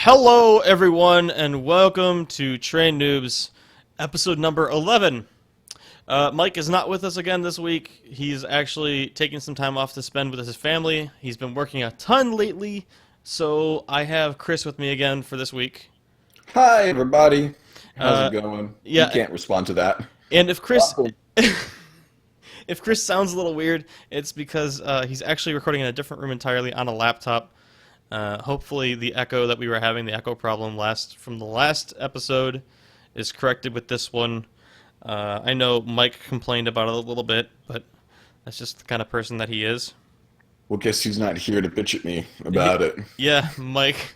Hello, everyone, and welcome to Train Noobs, episode number 11. Mike is not with us again this week. He's actually taking some time off to spend with his family. He's been working a ton lately, so I have Chris with me again for this week. Hi, everybody. How's Uh, it going? You yeah, can't respond to that. and if Chris Awesome. if Chris sounds a little weird, it's because he's actually recording in a different room entirely on a laptop. Hopefully the echo that we were having, the echo problem from the last episode, is corrected with this one. I know Mike complained about it a little bit, but that's just the kind of person that he is. Well, guess who's not here to bitch at me about it? Yeah, Mike.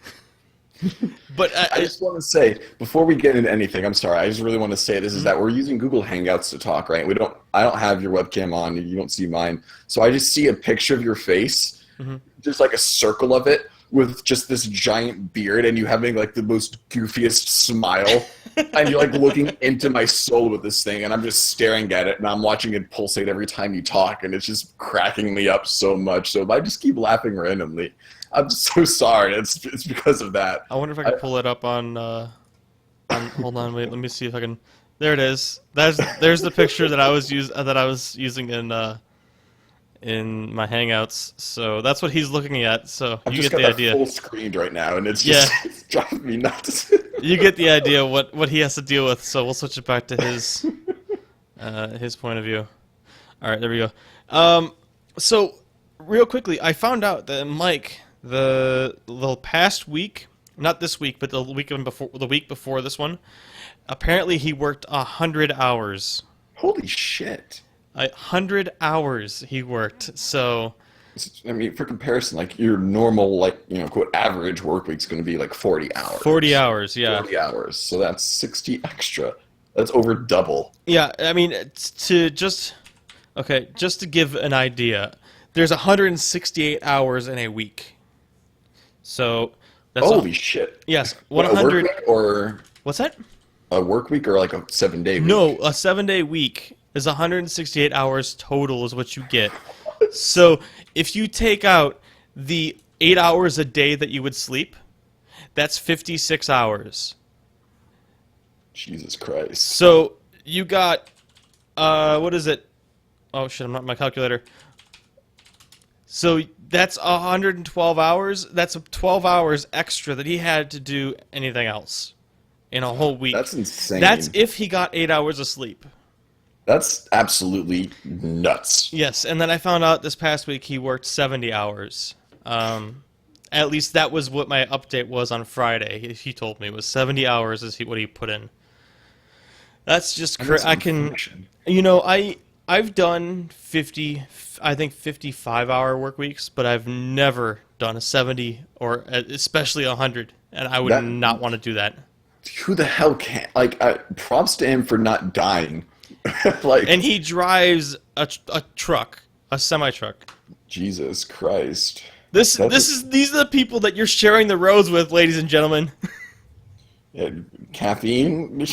But I just want to say, before we get into anything, I'm sorry, I just really want to say this is that we're using Google Hangouts to talk, right? I don't have your webcam on, you don't see mine. So I just see a picture of your face, just like a circle of it, with just this giant beard and you having like the most goofiest smile and you're like looking into my soul with this thing and I'm just staring at it and I'm watching it pulsate every time you talk and it's just cracking me up so much. So if I just keep laughing randomly, I'm so sorry. It's because of that. I wonder if I can pull it up on hold on, wait, let me see if I can. There it is. There's the picture that I was using in my Hangouts. So that's what he's looking at. So I've you just get got the that idea. full screened right now and it's just it's driving me nuts. You get the idea what he has to deal with. So we'll switch it back to his point of view. All right, there we go. So real quickly, I found out that Mike, the past week, not this week, but the week before this one, apparently he worked 100 hours. Holy shit. 100 hours he worked. So I mean, for comparison, like your normal, like, quote, average work week's going to be like 40 hours. 40 hours, yeah. 40 hours. So that's 60 extra. That's over double. Yeah, I mean, just to give an idea, there's 168 hours in a week. So that's Holy shit. yes, What, a 100. work week or What's that? a work week or like a 7-day week? No, a 7-day week is 168 hours total is what you get. So if you take out the 8 hours a day that you would sleep, that's 56 hours. Jesus Christ. So you got, what is it? Oh shit, I'm not my calculator. So that's 112 hours. That's 12 hours extra that he had to do anything else in a whole week. That's insane. That's if he got 8 hours of sleep. That's absolutely nuts. Yes, and then I found out this past week he worked 70 hours. At least that was what my update was on Friday. He told me it was 70 hours is what he put in. That's just crazy. I can, I've done 55-hour work weeks, but I've never done a 70 or especially 100, and I would not want to do that. Who the hell can? Like, props to him for not dying. Like, and he drives a truck, a semi-truck. Jesus Christ. These are the people that you're sharing the roads with, ladies and gentlemen. Yeah, caffeine.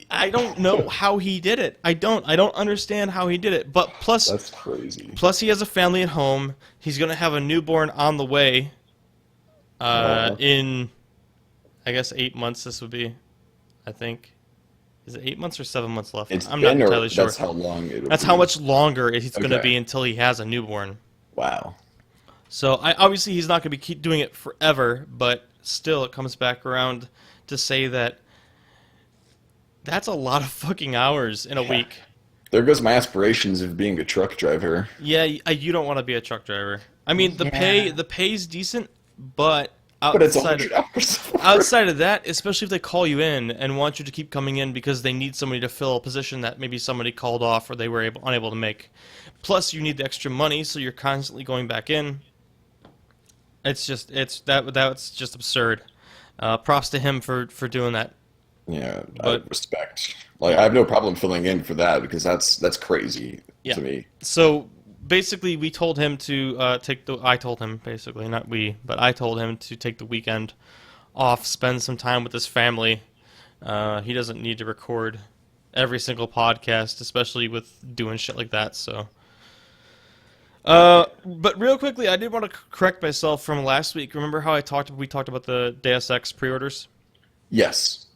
I don't know how he did it. I don't understand how he did it. But plus, that's crazy. Plus, he has a family at home. He's gonna have a newborn on the way. In, I guess 8 months. This would be, I think. Is it 8 months or 7 months left? It's I'm not entirely sure. That's how long it'll That's be. how much longer it's gonna be until he has a newborn. Wow. So obviously he's not gonna keep doing it forever, but still, it comes back around to say that. That's a lot of fucking hours in a week. There goes my aspirations of being a truck driver. Yeah, you don't want to be a truck driver. I mean, the pay's decent, but it's 100 hours. outside of that, especially if they call you in and want you to keep coming in because they need somebody to fill a position that maybe somebody called off or they were unable to make. Plus, you need the extra money, so you're constantly going back in. That's just absurd. Props to him for doing that. Yeah, But respect. Like, I have no problem filling in for that because that's crazy to me. So basically, we told him to I told him, basically, not we, but I told him to take the weekend off, spend some time with his family. He doesn't need to record every single podcast, especially with doing shit like that. So But real quickly, I did want to correct myself from last week. Remember how we talked about the Deus Ex pre-orders? Yes.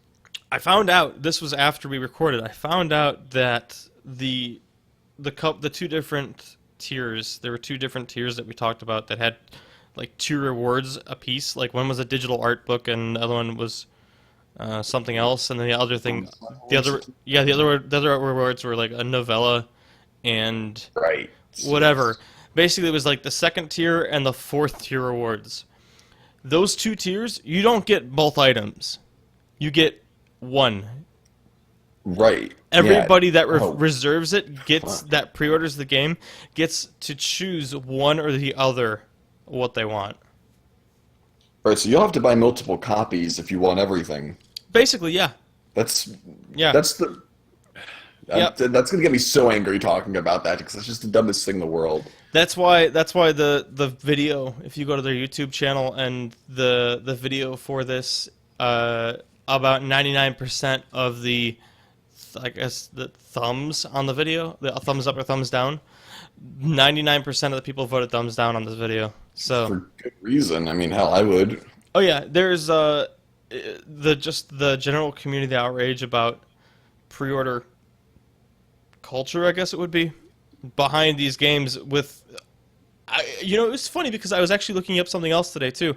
I found out this was after we recorded. I found out that the two different tiers. There were two different tiers that we talked about that had like two rewards a piece. Like one was a digital art book, and the other one was something else. And then the other thing, the other rewards were like a novella and Right. whatever. Basically, it was like the second tier and the fourth tier rewards. Those two tiers, you don't get both items. You get one. Right. Everybody that Oh, reserves it gets fuck. that pre-orders the game gets to choose one or the other what they want. Right, so you'll have to buy multiple copies if you want everything. Basically, yeah, That's yeah, that's the yep. that's gonna get me so angry talking about that because it's just the dumbest thing in the world. That's why the video. If you go to their YouTube channel and the video for this, about 99% of the, I guess the thumbs on the video, the thumbs up or thumbs down, 99% of the people voted thumbs down on this video. So, For good reason. I mean, hell, I would. oh yeah, there's the general community outrage about pre-order culture, I guess it would be, behind these games with it was funny because I was actually looking up something else today too.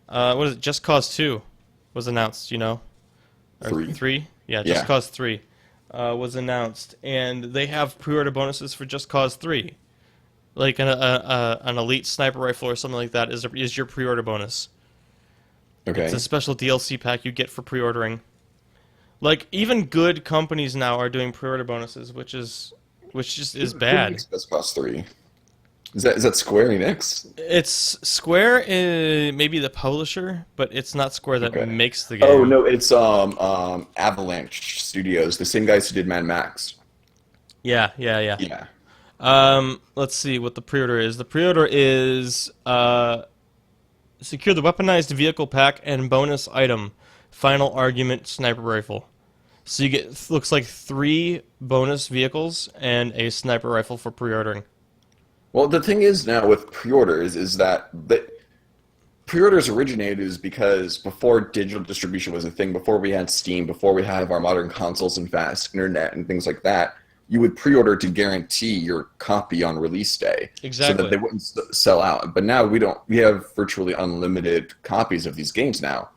What is it? Just Cause 2 was announced, or Three. 3? Yeah, Just Yeah. Cause 3 was announced, and they have pre-order bonuses for Just Cause 3. Like an elite sniper rifle or something like that is your pre-order bonus. It's Okay. a special DLC pack you get for pre-ordering. Like even good companies now are doing pre-order bonuses, which just is Who bad. makes Best Cost 3? Is that Square Enix? It's Square, maybe the publisher, but it's not Square that Okay. makes the Oh game. no, it's Avalanche Studios, the same guys who did Mad Max. Yeah, yeah, yeah. Yeah. Let's see what the pre-order is. The pre-order is secure the weaponized vehicle pack and bonus item, final argument sniper rifle. So you get looks like 3 bonus vehicles and a sniper rifle for pre-ordering. Well, the thing is now with pre-orders is that pre-orders originated is because before digital distribution was a thing, before we had Steam, before we have our modern consoles and fast internet and things like that, you would pre-order to guarantee your copy on release day so that Exactly. they wouldn't sell out. But now we don't. We have virtually unlimited copies of these games now.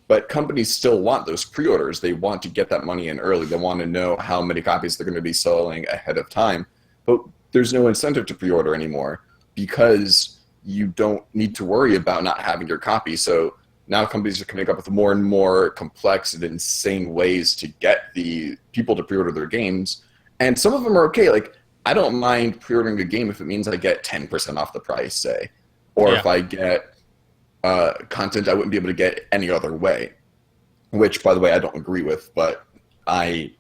But companies still want those pre-orders. They want to get that money in early. They want to know how many copies they're going to be selling ahead of time. But there's no incentive to pre-order anymore because you don't need to worry about not having your copy. So now companies are coming up with more and more complex and insane ways to get the people to pre-order their games. And some of them are okay. Like, I don't mind pre-ordering a game if it means I get 10% off the price, say. Or Yeah. if I get content I wouldn't be able to get any other way. Which, by the way, I don't agree with, but I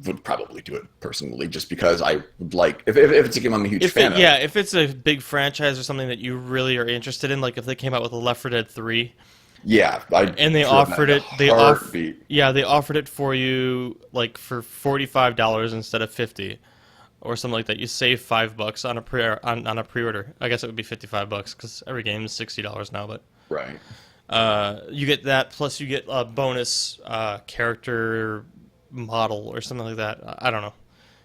would probably do it personally just because I would like, if it's a game I'm a huge fan of. If it's a big franchise or something that you really are interested in, like if they came out with a Left 4 Dead 3 Yeah, I'd and they throw that offered in a it, heartbeat. they offered it for you like for $45 instead of 50 or something like that. You save $5 on a pre-order. I guess it would be $55 because every game is $60 now, but Right. you get that plus you get a bonus character model or something like that. I don't know.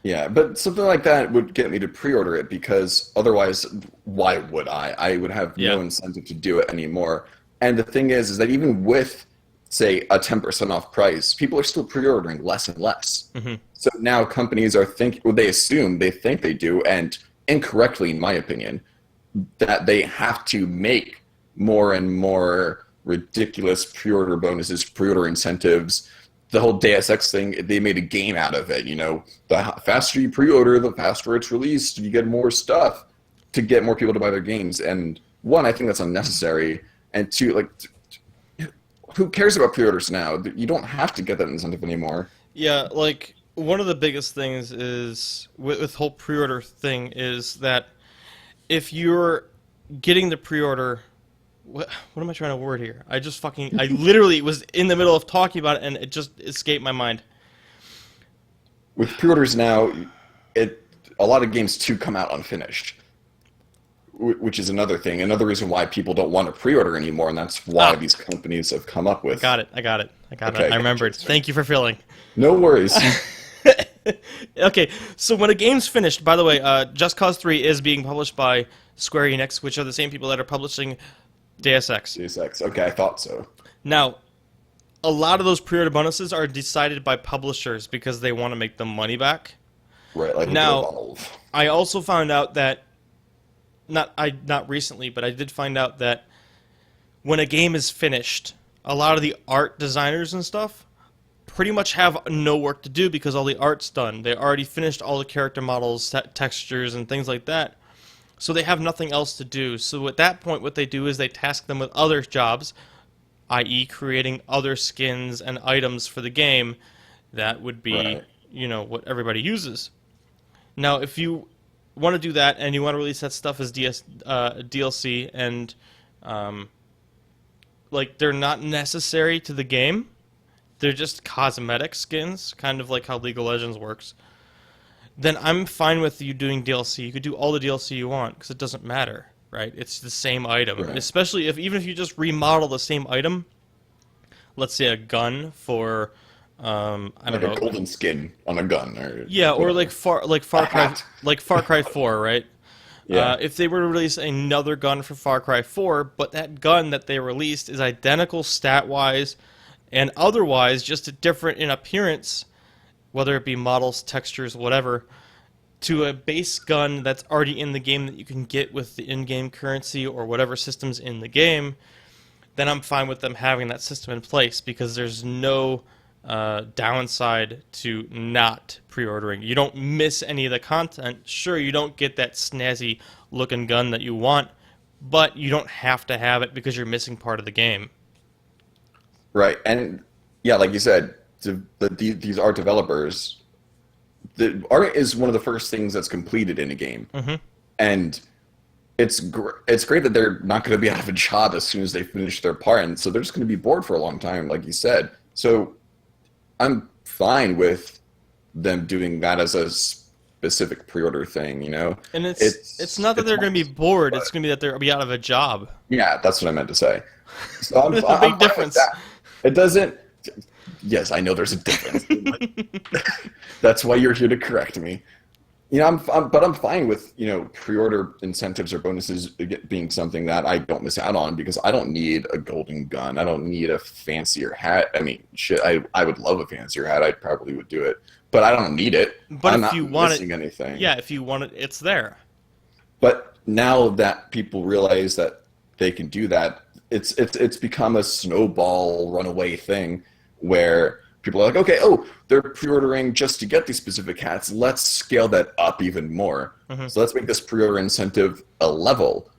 Yeah, but something like that would get me to pre-order it because otherwise, why would I? I would have Yeah. no incentive to do it anymore. And the thing is that even with, say, a 10% off price, people are still pre-ordering less and less. Hmm. So now companies are thinking, well, they think they do, and incorrectly, in my opinion, that they have to make more and more ridiculous pre-order bonuses, pre-order incentives. The whole Deus Ex thing, they made a game out of it. The faster you pre-order, the faster it's released. You get more stuff to get more people to buy their games. And one, I think that's unnecessary. And two, like, who cares about pre-orders now? You don't have to get that incentive anymore. Yeah, like one of the biggest things is with whole pre-order thing is that if you're getting the pre-order, what am I trying to word here? I literally was in the middle of talking about it and it just escaped my mind. With pre-orders now, a lot of games too come out unfinished. which is another thing, another reason why people don't want to pre-order anymore, and that's why these companies have come up with. I got it. I remembered. Thank you for filling. No worries. Okay, so when a game's finished, by the way, Just Cause 3 is being published by Square Enix, which are the same people that are publishing Deus Ex. Deus Ex. Okay, I thought so. Now, a lot of those pre-order bonuses are decided by publishers because they want to make the money back. Right, like now, Evolve. I also found out that not recently, but I did find out that when a game is finished, a lot of the art designers and stuff pretty much have no work to do because all the art's done. They already finished all the character models, textures, and things like that. So they have nothing else to do. So at that point, what they do is they task them with other jobs, i.e. creating other skins and items for the game that would be, what everybody uses. Now, if you want to do that and you want to release that stuff as DLC and, they're not necessary to the game, they're just cosmetic skins, kind of like how League of Legends works, then I'm fine with you doing DLC. You could do all the DLC you want, because it doesn't matter, right? It's the same item. Right. Especially even if you just remodel the same item, let's say a gun for, I don't know. A golden skin on a gun. Or Far Cry 4, right? Yeah. If they were to release another gun for Far Cry 4, but that gun that they released is identical stat-wise and otherwise, just different in appearance, whether it be models, textures, whatever, to a base gun that's already in the game that you can get with the in-game currency or whatever system's in the game, then I'm fine with them having that system in place because there's no downside to not pre-ordering. You don't miss any of the content. Sure, you don't get that snazzy looking gun that you want, but you don't have to have it because you're missing part of the game. Right, and yeah, like you said, these art developers, the art is one of the first things that's completed in a game, and it's great that they're not going to be out of a job as soon as they finish their part, and so they're just going to be bored for a long time, like you said. So I'm fine with them doing that as a specific pre-order thing, And it's not that they're going to be bored; it's going to be that they'll be out of a job. Yeah, that's what I meant to say. So There's a big difference. It doesn't. Yes, I know there's a difference. That's why you're here to correct me. But I'm fine with pre-order incentives or bonuses being something that I don't miss out on because I don't need a golden gun. I don't need a fancier hat. I mean, shit, I would love a fancier hat. I probably would do it, but I don't need it. But I'm if not you want missing it, anything. yeah, if you want it, it's there. But now that people realize that they can do that, it's become a snowball runaway thing where people are like, okay, they're pre-ordering just to get these specific hats. Let's scale that up even more. So let's make this pre-order incentive a level.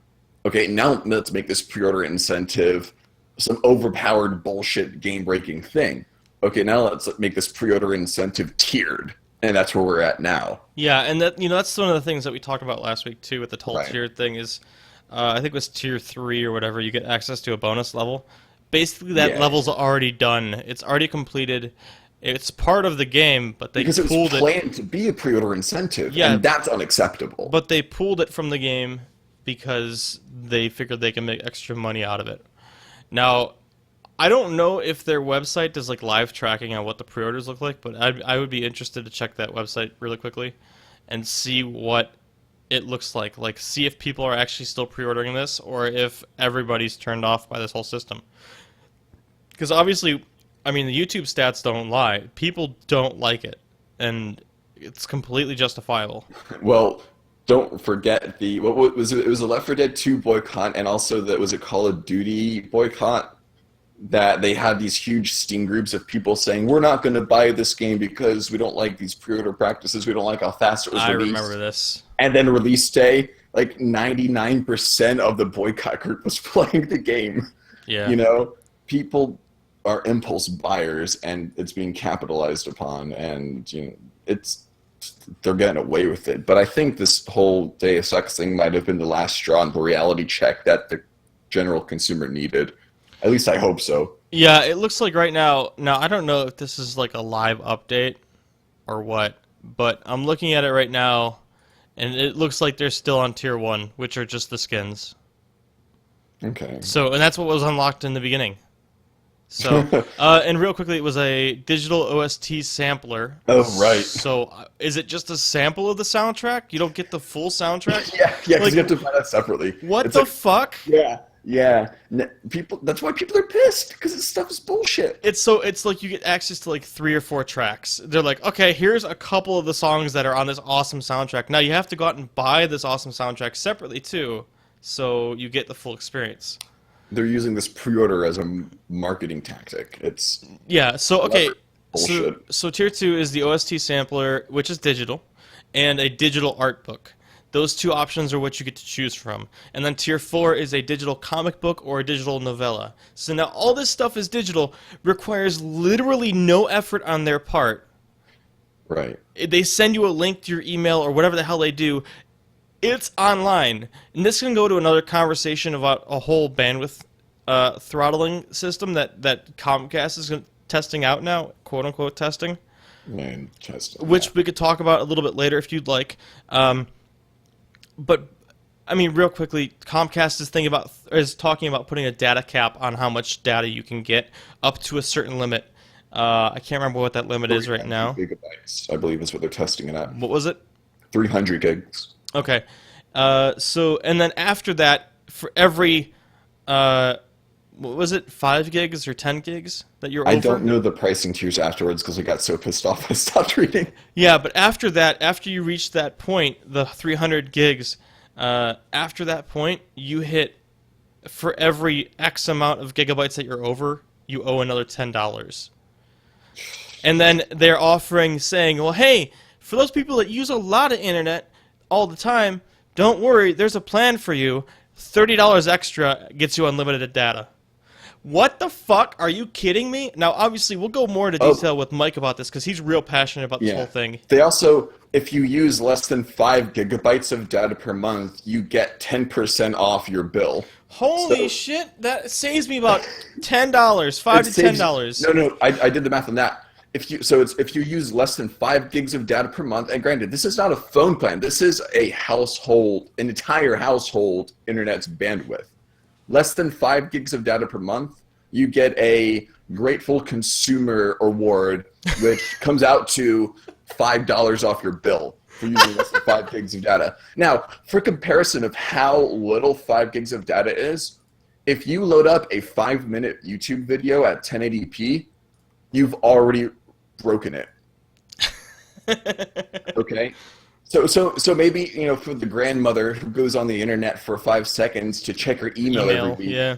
Okay, now let's make this pre-order incentive some overpowered bullshit game-breaking thing. Okay, now let's make this pre-order incentive tiered. And that's where we're at now. Yeah, and that's one of the things that we talked about last week too with the whole tiered thing is, I think it was tier 3 or whatever, you get access to a bonus level. Basically, that level's already done. It's already completed. It's part of the game, but they pulled it. Because it was planned to be a pre-order incentive, and that's unacceptable. But they pulled it from the game because they figured they can make extra money out of it. Now, I don't know if their website does live tracking on what the pre-orders look like, but I would be interested to check that website really quickly and see what it looks like. See if people are actually still pre-ordering this or if everybody's turned off by this whole system. Because obviously, I mean, the YouTube stats don't lie. People don't like it, and it's completely justifiable. Well, don't forget what was it? It was a Left 4 Dead 2 boycott, and also was a Call of Duty boycott. That they had these huge Steam groups of people saying, we're not going to buy this game because we don't like these pre-order practices, we don't like how fast it was released. I remember this. And then release day, 99% of the boycott group was playing the game. Yeah. People are impulse buyers, and it's being capitalized upon, and they're getting away with it. But I think this whole Deus Ex thing might have been the last straw and the reality check that the general consumer needed. At least I hope so. Yeah, it looks like right now, I don't know if this is a live update or what, but I'm looking at it right now, and it looks like they're still on tier 1, which are just the skins. Okay. So, and that's what was unlocked in the beginning. So, and real quickly, it was a digital OST sampler. Oh, right. So, is it just a sample of the soundtrack? You don't get the full soundtrack? Yeah, because Like, you have to find that separately. What It's the like, fuck? yeah, yeah. People. That's why people are pissed because this stuff is bullshit. It's like you get access to like 3 or 4 tracks. They're like, okay, here's a couple of the songs that are on this awesome soundtrack. Now you have to go out and buy this awesome soundtrack separately too, so you get the full experience. They're using this pre-order as a marketing tactic. It's Yeah, so okay, bullshit. so tier 2 is the OST sampler, which is digital, and a digital art book. Those 2 options are what you get to choose from. And then tier 4 is a digital comic book or a digital novella. So now all this stuff is digital, requires literally no effort on their part. Right. They send you a link to your email or whatever the hell they do. It's online. And this can go to another conversation about a whole bandwidth throttling system that Comcast is testing out now, quote-unquote testing, Man, just, which we could talk about a little bit later if you'd like. But, I mean, real quickly, Comcast is talking about putting a data cap on how much data you can get up to a certain limit. I can't remember what that limit is right now. Gigabytes, I believe, is what they're testing it at. What was it? 300 gigs. Okay. So, and then after that, for every, what was it, 5 gigs or 10 gigs that you're over? I don't know the pricing tiers afterwards because I got so pissed off I stopped reading. Yeah, but after that, after you reach that point, the 300 gigs, after that point, you hit, for every X amount of gigabytes that you're over, you owe another $10. And then they're offering, saying, well, hey, for those people that use a lot of internet all the time, don't worry, there's a plan for you. $30 extra gets you unlimited data. What the fuck? Are you kidding me? Now, obviously, we'll go more into detail with Mike about this because he's real passionate about this whole thing. They also, if you use less than 5 gigabytes of data per month, you get 10% off your bill. Holy shit! That saves me about $10, $5 to $10. No, I did the math on that. If you use less than 5 gigs of data per month, and granted, this is not a phone plan. This is an entire household internet's bandwidth. Less than 5 gigs of data per month, you get a grateful consumer award, which comes out to $5 off your bill for using less than 5 gigs of data. Now, for comparison of how little 5 gigs of data is, if you load up a 5-minute YouTube video at 1080p, you've already broken it. Okay? So maybe, for the grandmother who goes on the internet for 5 seconds to check her email every week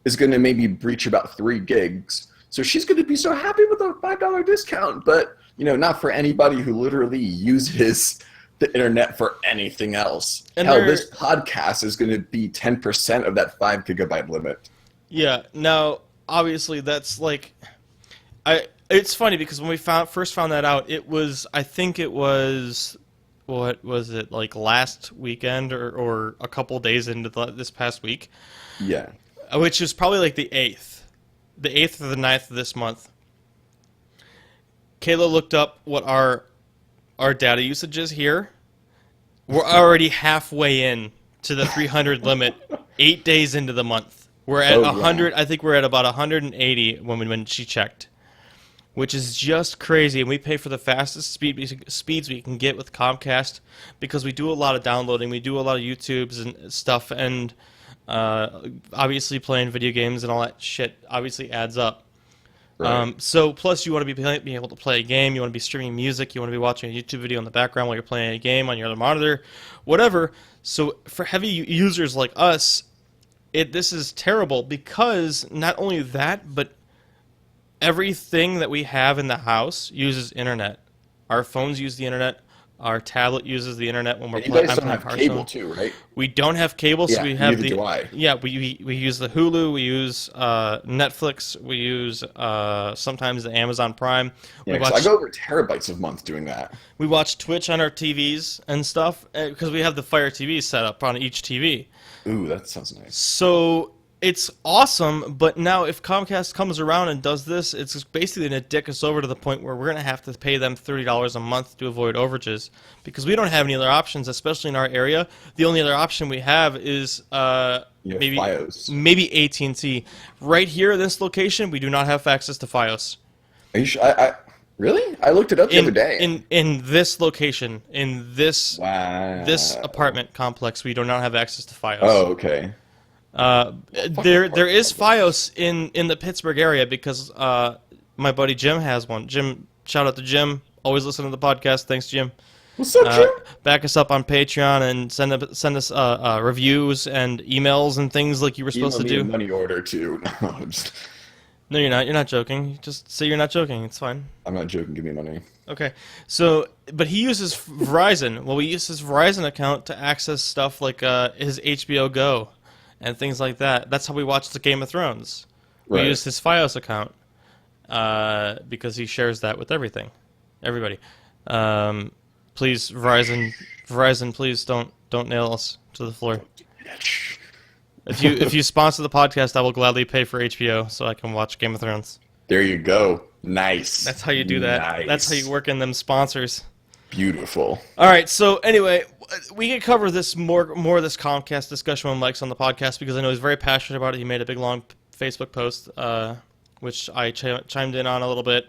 is going to maybe breach about 3 gigs. So she's going to be so happy with a $5 discount, but not for anybody who literally uses the internet for anything else. And hell, this podcast is going to be 10% of that 5 gigabyte limit. Yeah. Now, obviously, that's like, it's funny because when we first found that out, I think it was. What was it, like last weekend or a couple days into this past week? Yeah. Which is probably like the 8th or the 9th of this month. Kayla looked up what our data usage is here. We're already halfway in to the 300 limit 8 days into the month. We're at 100, I think we're at about 180 when she checked. Which is just crazy, and we pay for the fastest speeds we can get with Comcast because we do a lot of downloading, we do a lot of YouTubes and stuff, and obviously playing video games and all that shit obviously adds up. Right. So plus you want to be able to play a game, you want to be streaming music, you want to be watching a YouTube video in the background while you're playing a game on your other monitor, whatever. So for heavy users like us, this is terrible because not only that, but everything that we have in the house uses internet. Our phones use the internet. Our tablet uses the internet when we're playing. You guys don't have cable too, right? We don't have cable, so we have neither do I. Yeah, we use the Hulu. We use Netflix. We use sometimes the Amazon Prime. Yeah, I go over terabytes a month doing that. We watch Twitch on our TVs and stuff because we have the Fire TV set up on each TV. Ooh, that sounds nice. So it's awesome, but now if Comcast comes around and does this, it's just basically going to dick us over to the point where we're going to have to pay them $30 a month to avoid overages because we don't have any other options, especially in our area. The only other option we have is maybe Fios. maybe AT&T. Right here in this location, we do not have access to Fios. Are you sure? Really? I looked it up the other day. In this location, in this Wow. this apartment complex, we do not have access to Fios. Oh, okay. There is Fios in the Pittsburgh area because my buddy Jim has one. Jim, shout out to Jim. Always listen to the podcast. Thanks, Jim. What's up, Jim? Back us up on Patreon and send us reviews and emails and things like you were supposed to do. A money order too. No, No, you're not. You're not joking. Just say you're not joking. It's fine. I'm not joking. Give me money. Okay. So, but he uses Verizon. Well, we use his Verizon account to access stuff like his HBO Go and things like that. That's how we watch the Game of Thrones. We Right. use his Fios account because he shares that with everybody. Please, Verizon, please don't nail us to the floor. If you sponsor the podcast, I will gladly pay for HBO so I can watch Game of Thrones. There you go. Nice. That's how you do that. Nice. That's how you work in them sponsors. Beautiful. All right. So anyway, we can cover this more of this Comcast discussion when Mike's on the podcast because I know he's very passionate about it. He made a big long Facebook post, which I chimed in on a little bit.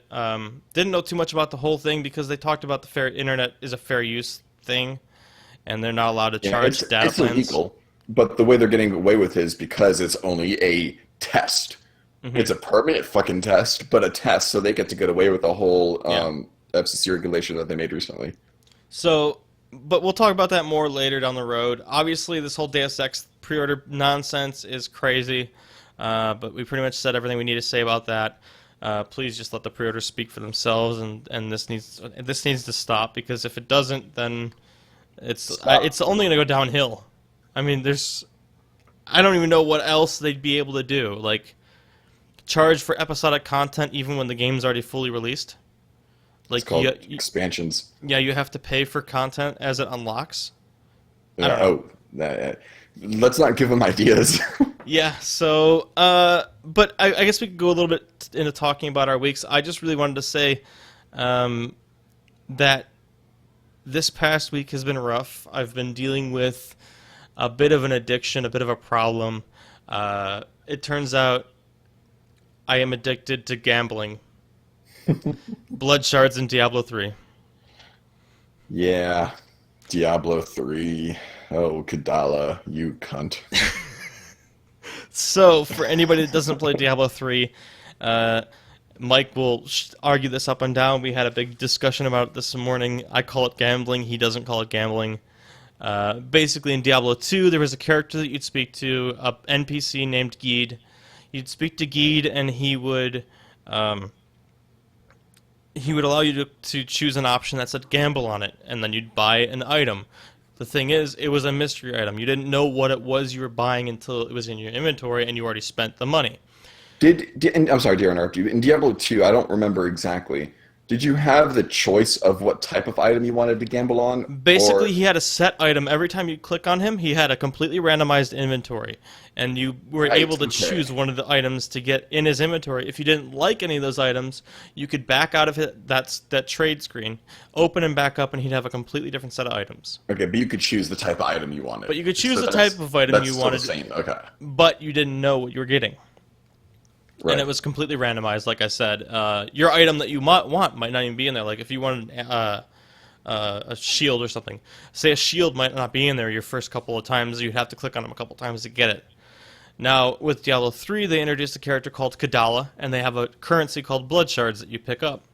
Didn't know too much about the whole thing because they talked about the fair internet is a fair use thing, and they're not allowed to charge data it's plans. illegal, but the way they're getting away with it is because it's only a test. Mm-hmm. It's a permanent fucking test, but a test, so they get to get away with the whole FCC regulation that they made recently. So, but we'll talk about that more later down the road. Obviously, this whole Deus Ex pre-order nonsense is crazy, but we pretty much said everything we need to say about that. Please just let the pre-orders speak for themselves, and this needs to stop because if it doesn't, then it's only going to go downhill. I mean, I don't even know what else they'd be able to do. Like, charge for episodic content even when the game's already fully released. Like, It's called expansions. Yeah, you have to pay for content as it unlocks. Let's not give them ideas. Yeah, so, but I guess we could go a little bit into talking about our weeks. I just really wanted to say that this past week has been rough. I've been dealing with a bit of an addiction, a bit of a problem. It turns out I am addicted to gambling. Blood shards in Diablo 3. Yeah. Diablo 3. Oh, Kadala, you cunt. So, for anybody that doesn't play Diablo 3, Mike will argue this up and down. We had a big discussion about it this morning. I call it gambling. He doesn't call it gambling. Basically, in Diablo 2, there was a character that you'd speak to, an NPC named Geed. You'd speak to Geed, and he would allow you to choose an option that said gamble on it, and then you'd buy an item. The thing is, it was a mystery item. You didn't know what it was you were buying until it was in your inventory, and you already spent the money. And I'm sorry, dear interrupt you. In Diablo 2, I don't remember exactly. Did you have the choice of what type of item you wanted to gamble on? Basically, he had a set item. Every time you click on him, he had a completely randomized inventory, and you were able to choose one of the items to get in his inventory. If you didn't like any of those items, you could back out of it, that trade screen, open and back up, and he'd have a completely different set of items. Okay, but you could choose the type of item you wanted. But you could choose the type of item you wanted. That's still the same. Okay. But you didn't know what you were getting. Right. And it was completely randomized, like I said. Your item that you might want might not even be in there. Like if you wanted a shield or something. Say a shield might not be in there your first couple of times. You'd have to click on them a couple times to get it. Now, with Diablo 3, they introduced a character called Kadala, and they have a currency called blood shards that you pick up.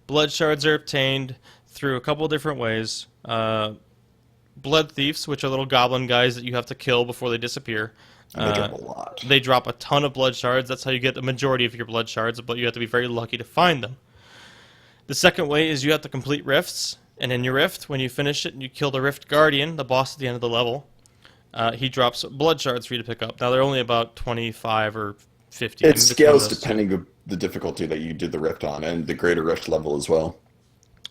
Blood shards are obtained through a couple of different ways. Blood thieves, which are little goblin guys that you have to kill before they disappear. They drop a lot. They drop a ton of blood shards. That's how you get the majority of your blood shards, but you have to be very lucky to find them. The second way is you have to complete rifts, and in your rift, when you finish it and you kill the rift guardian, the boss at the end of the level, he drops blood shards for you to pick up. Now, they're only about 25 or 50. It scales depending on the difficulty that you did the rift on, and the greater rift level as well.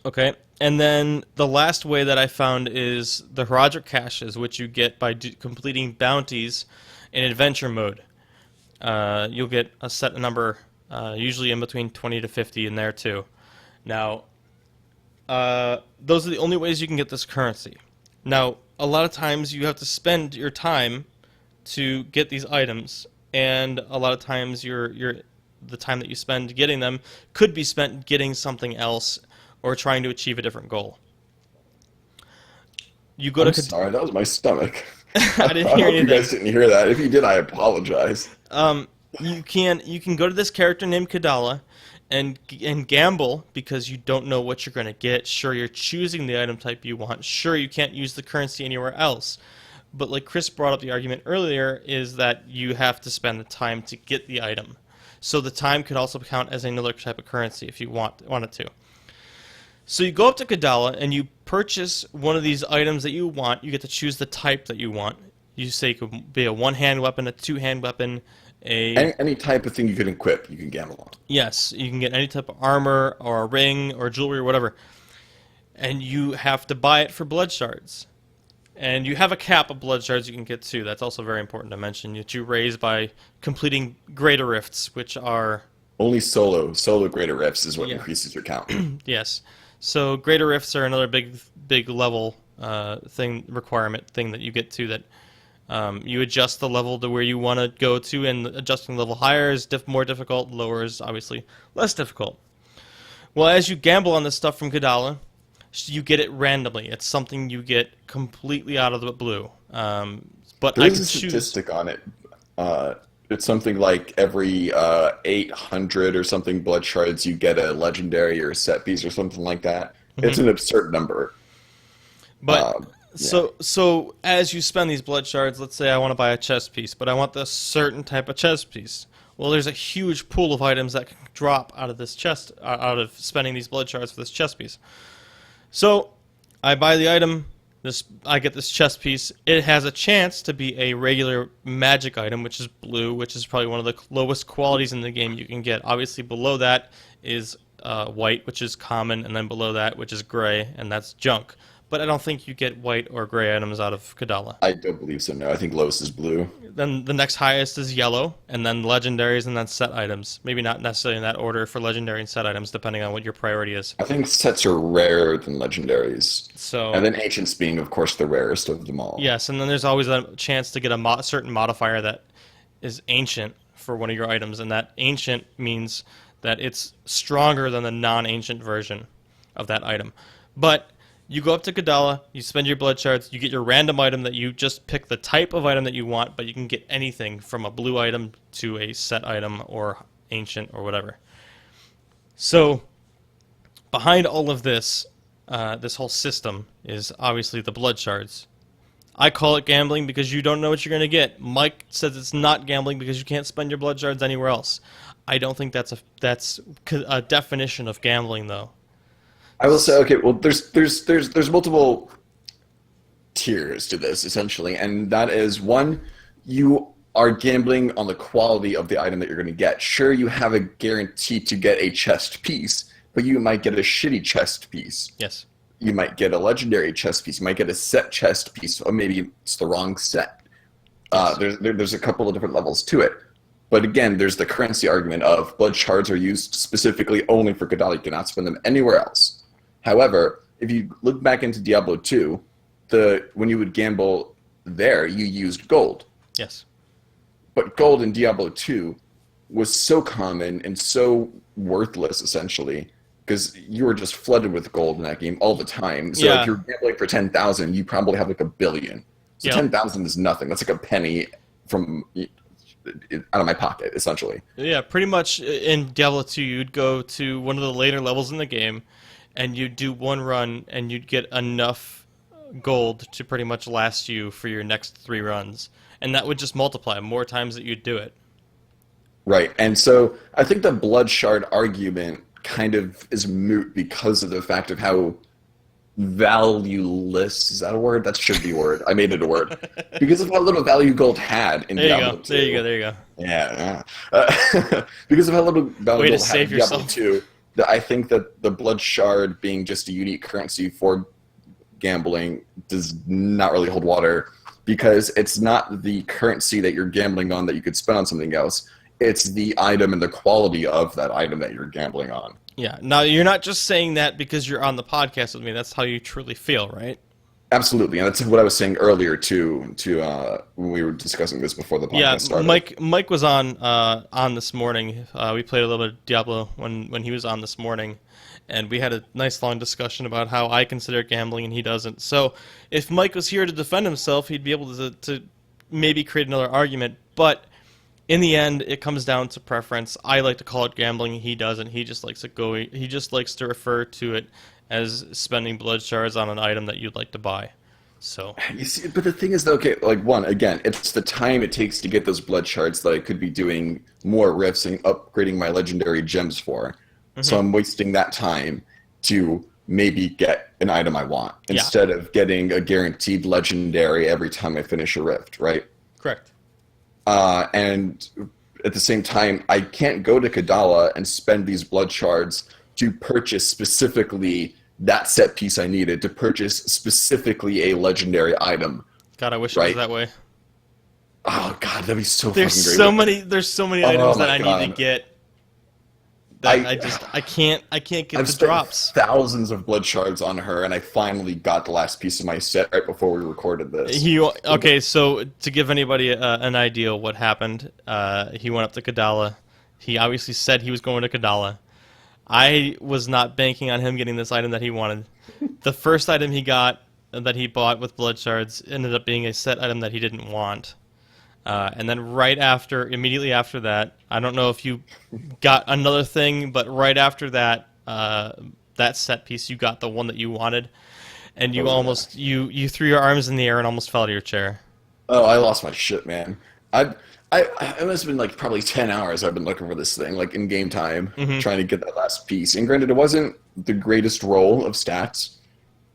Okay, and then the last way that I found is the Herodric caches, which you get by completing bounties in adventure mode. you'll get a set number, usually in between 20 to 50 in there too. Now, those are the only ways you can get this currency. Now, a lot of times you have to spend your time to get these items, and a lot of times the time that you spend getting them could be spent getting something else or trying to achieve a different goal. You go I'm to sorry, that was my stomach. I didn't I hear hope you anything. guys didn't hear that. If you did, I apologize. You can go to this character named Kadala and gamble because you don't know what you're going to get. Sure, you're choosing the item type you want. Sure, you can't use the currency anywhere else. But like Chris brought up the argument earlier, is that you have to spend the time to get the item. So the time could also count as another type of currency if you wanted to. So you go up to Kadala and you purchase one of these items that you want. You get to choose the type that you want. You say it could be a one-hand weapon, a two-hand weapon, Any type of thing you can equip, you can gamble on. yes, you can get any type of armor or a ring or jewelry or whatever. And you have to buy it for blood shards. And you have a cap of blood shards you can get too. That's also very important to mention, that you raise by completing greater rifts, which are... Only solo greater rifts is what Yeah. increases your count. Yes. So greater rifts are another big level requirement thing that you get to, that you adjust the level to where you want to go to, and adjusting level higher is more difficult, lower is obviously less difficult. Well, as you gamble on this stuff from Kadala, you get it randomly. It's something you get completely out of the blue. But There I is could a choose. statistic on it. It's something like every 800 or something blood shards, you get a legendary or a set piece or something like that. It's an absurd number. But Um, so as you spend these blood shards, let's say I want to buy a chest piece, but I want this certain type of chest piece. Well, there's a huge pool of items that can drop out of this chest, out of spending these blood shards for this chest piece. So I buy the item. I get this chest piece. It has a chance to be a regular magic item, which is blue, which is probably one of the lowest qualities in the game you can get. Obviously, below that is white, which is common, and then below that, which is gray, and that's junk. But I don't think you get white or gray items out of Kadala. I don't believe so, no. I think lowest is blue. Then the next highest is yellow, and then legendaries, and then set items. Maybe not necessarily in that order for legendary and set items, depending on what your priority is. I think sets are rarer than legendaries. So, And then ancients being, of course, the rarest of them all. yes, and then there's always a chance to get a certain modifier that is ancient for one of your items, and that ancient means that it's stronger than the non-ancient version of that item. But you go up to Kadala, you spend your blood shards, you get your random item that you just pick the type of item that you want, but you can get anything from a blue item to a set item or ancient or whatever. So, behind all of this, this whole system is obviously the blood shards. I call it gambling because you don't know what you're going to get. Mike says it's not gambling because you can't spend your blood shards anywhere else. I don't think that's a definition of gambling, though. I will say, okay, well, there's multiple tiers to this, essentially, and that is, one, you are gambling on the quality of the item that you're going to get. Sure, you have a guarantee to get a chest piece, but you might get a shitty chest piece. Yes. You might get a legendary chest piece. You might get a set chest piece, or maybe it's the wrong set. There's a couple of different levels to it. But again, there's the currency argument of blood shards are used specifically only for Kadala. You cannot spend them anywhere else. However, if you look back into Diablo 2, when you would gamble there, you used gold. Yes. But gold in Diablo 2 was so common and so worthless, essentially, because you were just flooded with gold in that game all the time. So Yeah. if you're gambling for 10,000, you probably have like a billion. So Yep. 10,000 is nothing. That's like a penny out of my pocket, essentially. Yeah, pretty much in Diablo 2, you'd go to one of the later levels in the game, and you'd do one run, and you'd get enough gold to pretty much last you for your next 3 runs. And that would just multiply more times that you'd do it. Right. And so I think the blood shard argument kind of is moot because of the fact of how valueless, is that a word? That should be a word. I made it a word. Because of how little value gold had in There you Diablo go. 2. There you go. There you go. Yeah. Because of how little value Way to gold had save in Diablo yourself. 2, that I think that the blood shard being just a unique currency for gambling does not really hold water. because it's not the currency that you're gambling on that you could spend on something else. It's the item and the quality of that item that you're gambling on. Yeah. Now, you're not just saying that because you're on the podcast with me. That's how you truly feel, right? Absolutely, and that's what I was saying earlier too. When we were discussing this before the podcast started. Mike was on this morning. We played a little bit of Diablo when he was on this morning, and we had a nice long discussion about how I consider gambling and he doesn't. So if Mike was here to defend himself, he'd be able to maybe create another argument. But in the end, it comes down to preference. I like to call it gambling. He doesn't. He just likes He just likes to refer to it as spending blood shards on an item that you'd like to buy. So you see, but the thing is, though, okay, like again, it's the time it takes to get those blood shards that I could be doing more rifts and upgrading my legendary gems for. Mm-hmm. So I'm wasting that time to maybe get an item I want instead of getting a guaranteed legendary every time I finish a rift, right? Correct. And at the same time, I can't go to Kadala and spend these blood shards to purchase specifically that set piece I needed to purchase specifically a legendary item. God, I wish it was that way. Oh God, that'd be so fucking great. There's so many items that I need to get. That I can't get I've the spent drops. Thousands of blood shards on her, and I finally got the last piece of my set right before we recorded this. Okay, so to give anybody an idea of what happened, he went up to Kadala. He obviously said he was going to Kadala. I was not banking on him getting this item that he wanted. The first item he got that he bought with blood shards ended up being a set item that he didn't want. And then immediately after that, I don't know if you got another thing, but right after that, that set piece, you got the one that you wanted, and you you threw your arms in the air and almost fell out of your chair. Oh, I lost my shit, man. It must have been like probably 10 hours I've been looking for this thing, like in game time, trying to get that last piece. And granted, it wasn't the greatest roll of stats,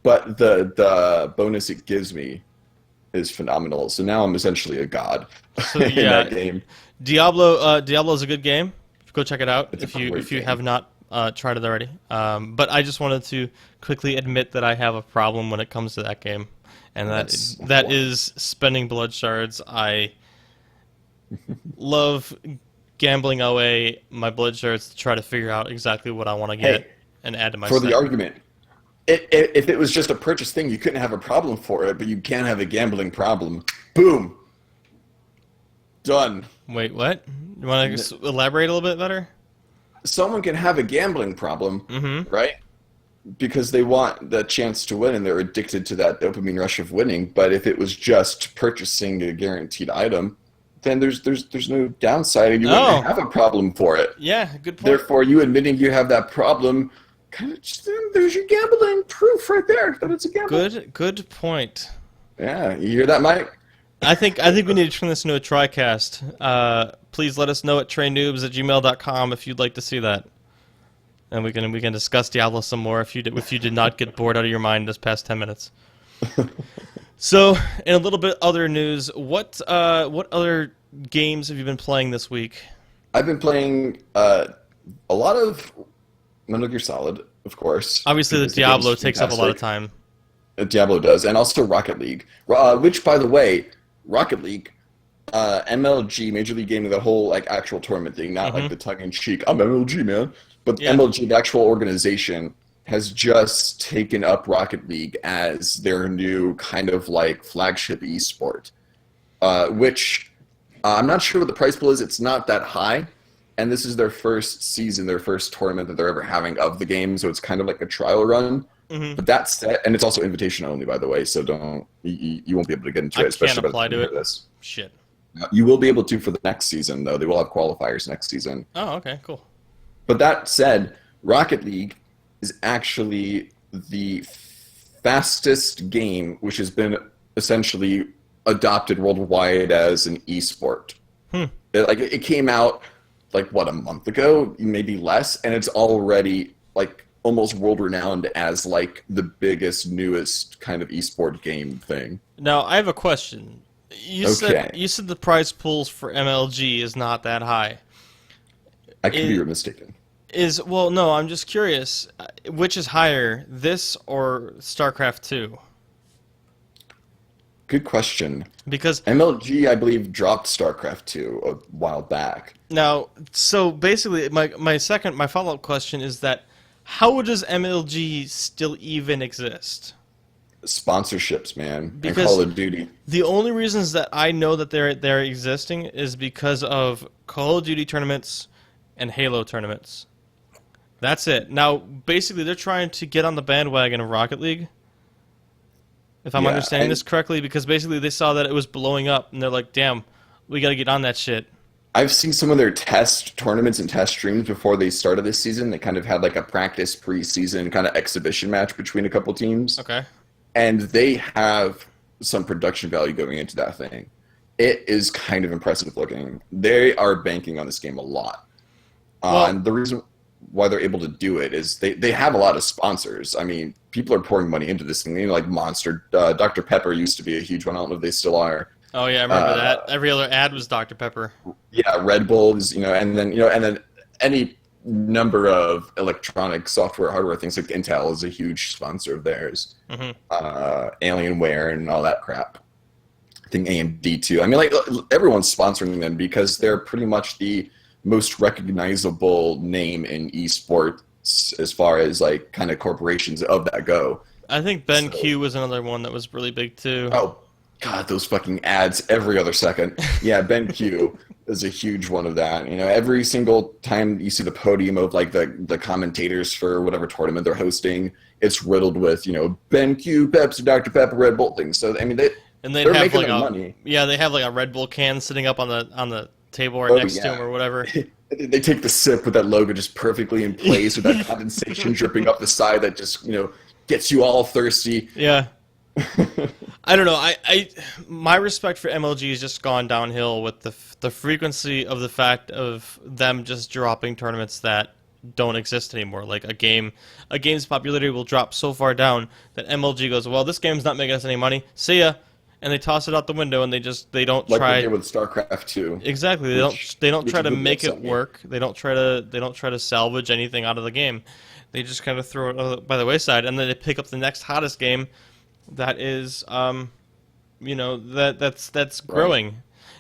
but the bonus it gives me is phenomenal. So now I'm essentially a god in that game. Diablo is a good game. Go check it out if you have not tried it already. But I just wanted to quickly admit that I have a problem when it comes to that game, and that is spending blood shards. I love gambling away my blood shards to try to figure out exactly what I want to get and add to my set. For the argument, if it was just a purchase thing, you couldn't have a problem for it, but you can have a gambling problem. Boom. Done. Wait, what? You want to elaborate a little bit better? Someone can have a gambling problem, right? Because they want the chance to win and they're addicted to that dopamine rush of winning. But if it was just purchasing a guaranteed item, then there's no downside and you wouldn't have a problem for it. Yeah, good point. Therefore, you admitting you have that problem, kind of just, there's your gambling proof right there that it's a gamble. Good point. Yeah, you hear that, Mike? I think we need to turn this into a TriCast. Please let us know at trainnoobs@gmail.com if you'd like to see that, and we can discuss Diablo some more if you did not get bored out of your mind this past 10 minutes. So, in a little bit other news, what other games have you been playing this week? I've been playing a lot of Metal Gear Solid, of course. Obviously, the Diablo takes up a lot of time. Diablo does, and also Rocket League, which, by the way, Rocket League, MLG, Major League Gaming, the whole like actual tournament thing, not like the tongue-in-cheek, I'm MLG, man. But MLG, the actual organization, has just taken up Rocket League as their new kind of like flagship esport, which I'm not sure what the price pool is. It's not that high, and this is their first season, their first tournament that they're ever having of the game, so it's kind of like a trial run. But that's set, and it's also invitation only, by the way, so you won't be able to get into it, especially can't apply to it. This. Shit. You will be able to for the next season, though. They will have qualifiers next season. Oh, okay, cool. But that said, Rocket League is actually the fastest game which has been essentially adopted worldwide as an esport. It came out like a month ago, maybe less, and it's already like almost world renowned as like the biggest, newest kind of esport game thing. Now I have a question. You said the prize pools for MLG is not that high. I could be mistaken. No, I'm just curious. Which is higher, this or StarCraft 2? Good question. Because MLG, I believe, dropped StarCraft 2 a while back. now, so basically, my follow-up question is that how does MLG still even exist? Sponsorships, man, and Because Call of Duty. the only reasons that I know that they're existing is because of Call of Duty tournaments and Halo tournaments. That's it. Now, basically, they're trying to get on the bandwagon of Rocket League, if I'm Yeah, understanding and this correctly, because basically they saw that it was blowing up, and they're like, "Damn, we got to get on that shit." I've seen some of their test tournaments and test streams before they started this season. They kind of had like a practice preseason kind of exhibition match between a couple teams. Okay. And they have some production value going into that thing. It is kind of impressive looking. They are banking on this game a lot. Well, And the reason why they're able to do it is they have a lot of sponsors. I mean, people are pouring money into this thing. You know, like Monster, Dr. Pepper used to be a huge one. I don't know if they still are. oh yeah, I remember that. Every other ad was Dr. Pepper. Yeah, Red Bull is, and then any number of electronic software, hardware things like Intel is a huge sponsor of theirs. Hmm. Alienware and all that crap. I think AMD too. I mean, like everyone's sponsoring them because they're pretty much the most recognizable name in esports as far as like kind of corporations of that go. I think BenQ was another one that was really big too. Oh God, those fucking ads every other second. Yeah, BenQ is a huge one of that. You know, every single time you see the podium of like the commentators for whatever tournament they're hosting, it's riddled with, BenQ, Pepsi, Dr. Pepper, Red Bull things. So I mean And they'd they're have making like their a money. yeah, they have like a Red Bull can sitting up on the table right Oh, next to yeah. him or whatever. They take the sip with that logo just perfectly in place with that condensation dripping up the side that just, gets you all thirsty. Yeah. I don't know. My respect for MLG has just gone downhill with the frequency of the fact of them just dropping tournaments that don't exist anymore. Like a game's popularity will drop so far down that MLG goes, well, this game's not making us any money. See ya, and they toss it out the window and they don't Like try. they did with StarCraft 2. Exactly. They don't which try to really make it upset me. work. They don't try to salvage anything out of the game. They just kind of throw it by the wayside, and then they pick up the next hottest game that is, that's growing.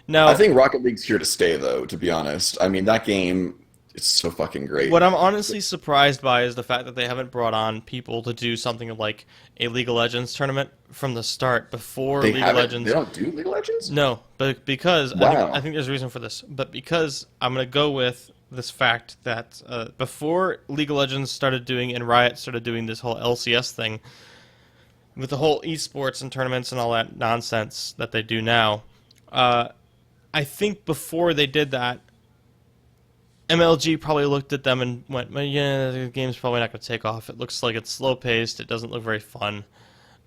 Now, I think Rocket League's here to stay, though, to be honest. I mean, that game is so fucking great. what I'm honestly surprised by is the fact that they haven't brought on people to do something like a League of Legends tournament from the start before They League of haven't, Legends. they don't do League of Legends? No, but because Wow. I think there's a reason for this. But because I'm going to go with this fact that before League of Legends started doing and Riot started doing this whole LCS thing with the whole esports and tournaments and all that nonsense that they do now, I think before they did that, MLG probably looked at them and went, well, yeah, the game's probably not going to take off. It looks like it's slow-paced. It doesn't look very fun.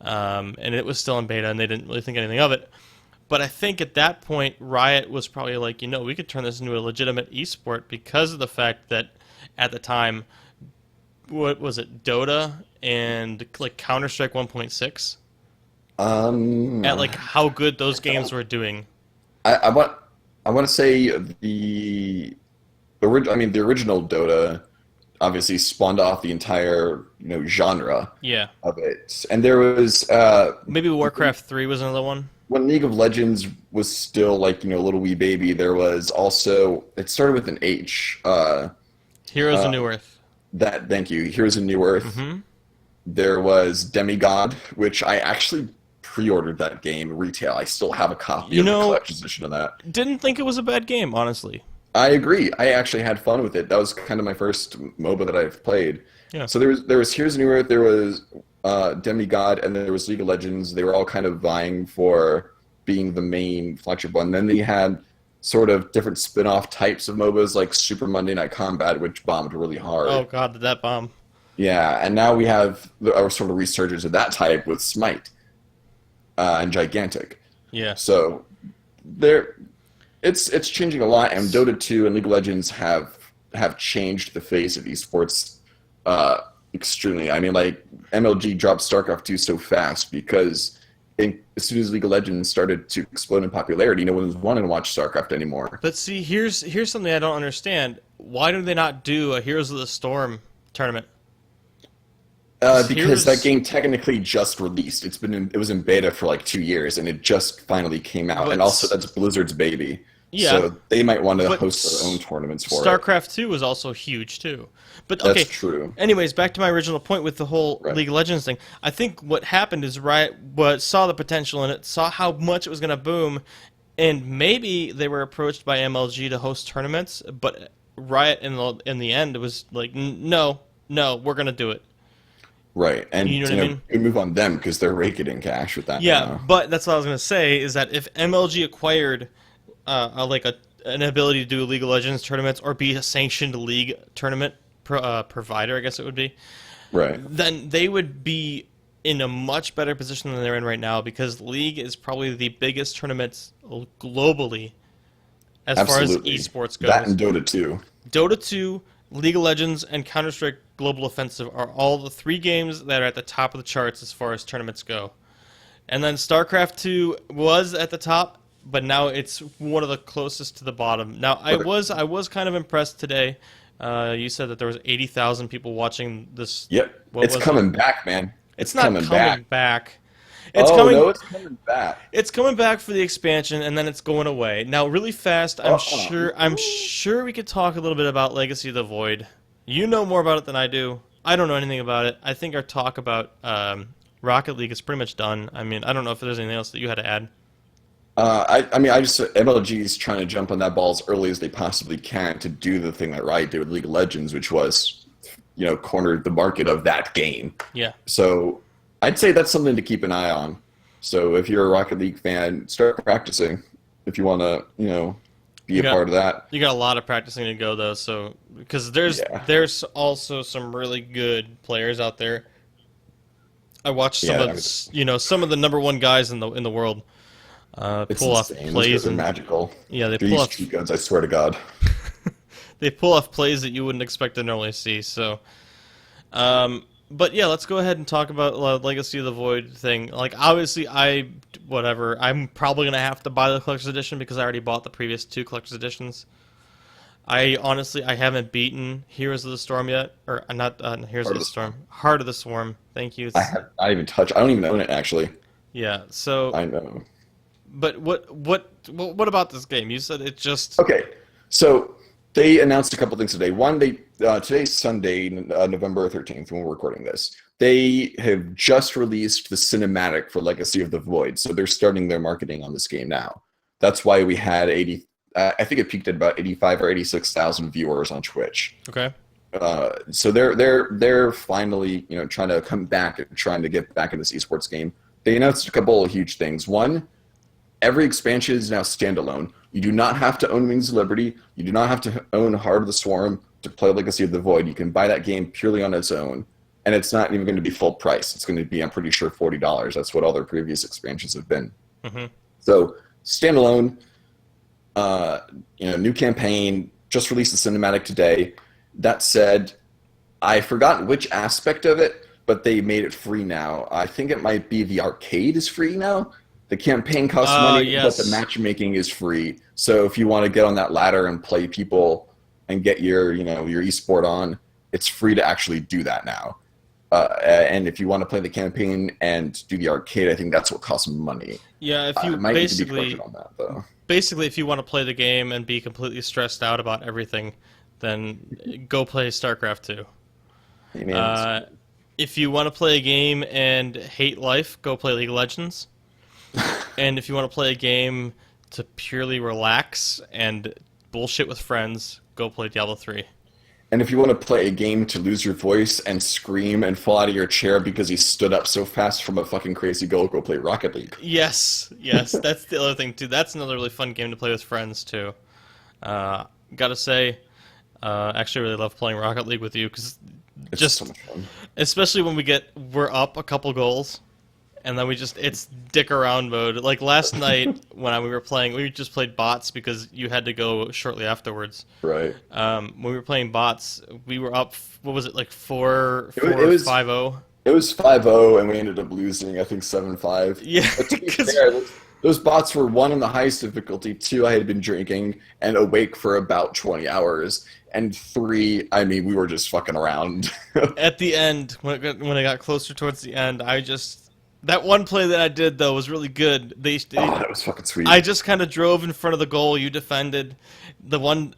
And it was still in beta, and they didn't really think anything of it. But I think at that point, Riot was probably like, we could turn this into a legitimate esport because of the fact that at the time, what was it, Dota and like Counter-Strike 1.6? At like how good those games were doing. I want to say the original Dota obviously spawned off the entire genre Yeah. of it, and there was Maybe Warcraft 3 was another one. when League of Legends was still like a little wee baby. There was also, it started with an H. Heroes of New Earth. Thank you. Heroes of New Earth. Mm-hmm. There was Demigod, which I actually pre-ordered that game retail. I still have a copy of the collector's edition of that. Didn't think it was a bad game, honestly. I agree. I actually had fun with it. That was kind of my first MOBA that I've played. Yeah. So there was Heroes of New Earth, there was Demigod, and then there was League of Legends. They were all kind of vying for being the main flagship one. Then they had sort of different spin-off types of MOBAs like Super Monday Night Combat, which bombed really hard. Oh god, did that bomb? Yeah, and now we have our sort of resurgence of that type with Smite and Gigantic. Yeah. So it's changing a lot, and Dota 2 and League of Legends have changed the face of esports extremely. I mean, like MLG dropped StarCraft 2 so fast because as soon as League of Legends started to explode in popularity, no one was wanting to watch StarCraft anymore. But see, here's something I don't understand. Why do they not do a Heroes of the Storm tournament? Because that game technically just released. It was in beta for like 2 years, and it just finally came out. But And also, that's Blizzard's baby, yeah, so they might want to but host their own tournaments for it. StarCraft 2 was also huge too. But okay, That's true. anyways, back to my original point with the whole Right. League of Legends thing. I think what happened is Riot saw the potential in it, saw how much it was going to boom, and maybe they were approached by MLG to host tournaments, but Riot in the end was like, no, we're going to do it. Right, and You know what I mean? we move on them because they're raking in cash with that. Yeah, now. but that's what I was going to say is that if MLG acquired an ability to do League of Legends tournaments or be a sanctioned league tournament provider, I guess it would be, Right. then they would be in a much better position than they're in right now because League is probably the biggest tournaments globally as Absolutely. far as esports goes. That and Dota 2. Dota 2, League of Legends, and Counter-Strike Global Offensive are all the 3 games that are at the top of the charts as far as tournaments go. And then StarCraft 2 was at the top, but now it's one of the closest to the bottom. Now, I was kind of impressed today. You said that there was 80,000 people watching this. Yep. It's coming back, man. It's not coming back. No, it's coming back. It's coming back for the expansion, and then it's going away. Now, really fast, I'm sure we could talk a little bit about Legacy of the Void. You know more about it than I do. I don't know anything about it. I think our talk about Rocket League is pretty much done. I mean, I don't know if there's anything else that you had to add. I just MLG is trying to jump on that ball as early as they possibly can to do the thing that Riot did with League of Legends, which was, corner the market of that game. Yeah. So I'd say that's something to keep an eye on. So if you're a Rocket League fan, start practicing if you want to, be a part of that. You got a lot of practicing to go though, so because there's also some really good players out there. I watched some of the number 1 guys in the world pull off plays and magical. Yeah, they pull off cheat guns. I swear to God. They pull off plays that you wouldn't expect to normally see. So, but yeah, let's go ahead and talk about Legacy of the Void thing. Like, obviously, I'm probably gonna have to buy the collector's edition because I already bought the previous 2 collector's editions. I haven't beaten Heroes of the Storm yet, or not Heroes of the Storm, Heart of the Swarm. Thank you. I don't even own it actually. Yeah. So I know. But what about this game? You said it just okay. So they announced a couple things today. One, today's Sunday, November 13th, when we're recording this. They have just released the cinematic for Legacy of the Void, so they're starting their marketing on this game now. That's why we had I think it peaked at about 85 or 86,000 viewers on Twitch. Okay. So they're finally trying to come back and trying to get back in this esports game. They announced a couple of huge things. One, every expansion is now standalone. You do not have to own Wings of Liberty. You do not have to own Heart of the Swarm to play Legacy of the Void. You can buy that game purely on its own, and it's not even going to be full price. It's going to be, I'm pretty sure, $40. That's what all their previous expansions have been. Mm-hmm. So standalone, new campaign. Just released the cinematic today. That said, I forgot which aspect of it, but they made it free now. I think it might be the arcade is free now. The campaign costs money, yes. But the matchmaking is free. So if you want to get on that ladder and play people and get your esport on, it's free to actually do that now. And if you want to play the campaign and do the arcade, I think that's what costs money. Yeah, if you might need to be corrected on that though. Basically, if you want to play the game and be completely stressed out about everything, then go play StarCraft 2. Hey, if you want to play a game and hate life, go play League of Legends. And if you want to play a game to purely relax and bullshit with friends, go play Diablo 3. And if you want to play a game to lose your voice and scream and fall out of your chair because he stood up so fast from a fucking crazy goal, go play Rocket League. Yes, that's the other thing too. That's another really fun game to play with friends too. Gotta say, actually really love playing Rocket League with you because just so much fun. Especially when we're up a couple goals. And then it's dick around mode. Like last night when we were playing, we just played bots because you had to go shortly afterwards. Right. When we were playing bots, we were up. What was it like 5-0? It was 5-0, and we ended up losing. I think 7-5. Yeah, But to be fair, Those bots were one on the highest difficulty, two I had been drinking and awake for about 20 hours, and three, I mean, we were just fucking around. At the end, when I got closer towards the end, I just that one play that I did though was really good. Oh, that was fucking sweet. I just kind of drove in front of the goal. You defended. The one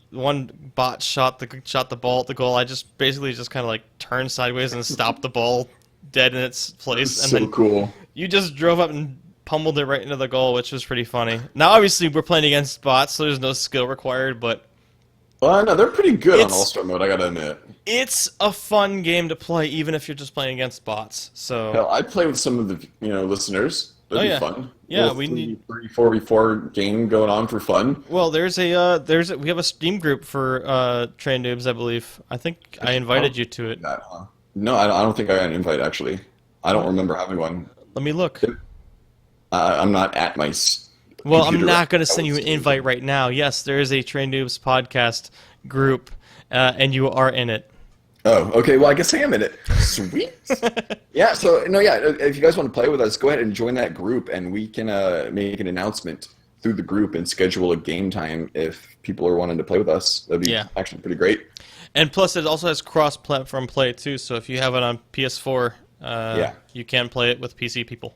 bot shot the ball at the goal. I just basically just kind of like turned sideways and stopped the ball dead in its place, and So then cool. you just drove up and pummeled it right into the goal, which was pretty funny. Now, obviously, we're playing against bots, so there's no skill required, but Well, no, they're pretty good on It's- All-Star mode, I gotta admit. it's a fun game to play, even if you're just playing against bots. So, Hell, I'd play with some of the listeners. That'd Oh, be yeah. fun. Yeah, Little we need- 4v4 game going on for fun. well, we have a Steam group for Train Noobs, I believe. I think I invited you to it. That, huh? No, I don't think I got an invite, actually. I don't remember having one. Let me look. I'm not at my Well, I'm computer not right going to now. send you an invite right now. Yes, there is a Train Noobs podcast group, and you are in it. Oh, okay. Well, I guess I am in it. Sweet. Yeah. So no, yeah. If you guys want to play with us, go ahead and join that group, and we can make an announcement through the group and schedule a game time if people are wanting to play with us. That'd be Yeah. actually pretty great. And plus, it also has cross-platform play, too, so if you have it on PS4, Yeah. you can play it with PC people.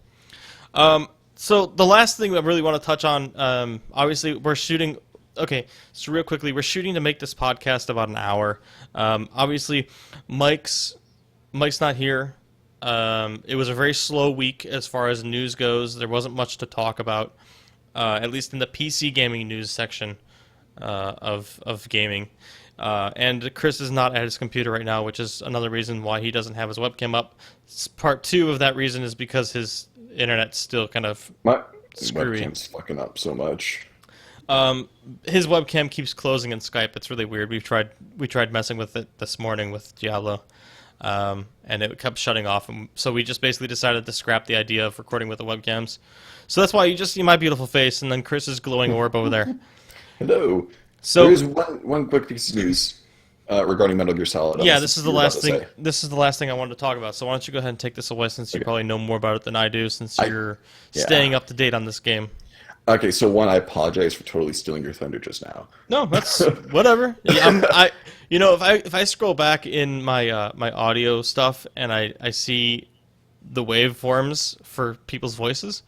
So the last thing I really want to touch on, obviously, we're shooting... Okay, so real quickly, we're shooting to make this podcast about an hour. Obviously, Mike's not here. It was a very slow week as far as news goes. There wasn't much to talk about, at least in the PC gaming news section of gaming. And Chris is not at his computer right now, which is another reason why he doesn't have his webcam up. Part two of that reason is because his internet's still kind of My Screwy. webcam's fucking up so much. his webcam keeps closing in Skype. It's really weird. We tried messing with it this morning with Diablo, and it kept shutting off. And so we just basically decided to scrap the idea of recording with the webcams. So that's why you just see my beautiful face and then Chris's glowing orb over there. Hello. So There is one quick piece of news regarding Metal Gear Solid. yeah, Unless this is the you were about last to thing. say. This is the last thing I wanted to talk about. So why don't you go ahead and take this away, since you Okay. probably know more about it than I do, since you're yeah. staying up to date on this game. Okay, so one, I apologize for totally stealing your thunder just now. No, that's whatever. Yeah, if I scroll back in my my audio stuff and I see the waveforms for people's voices,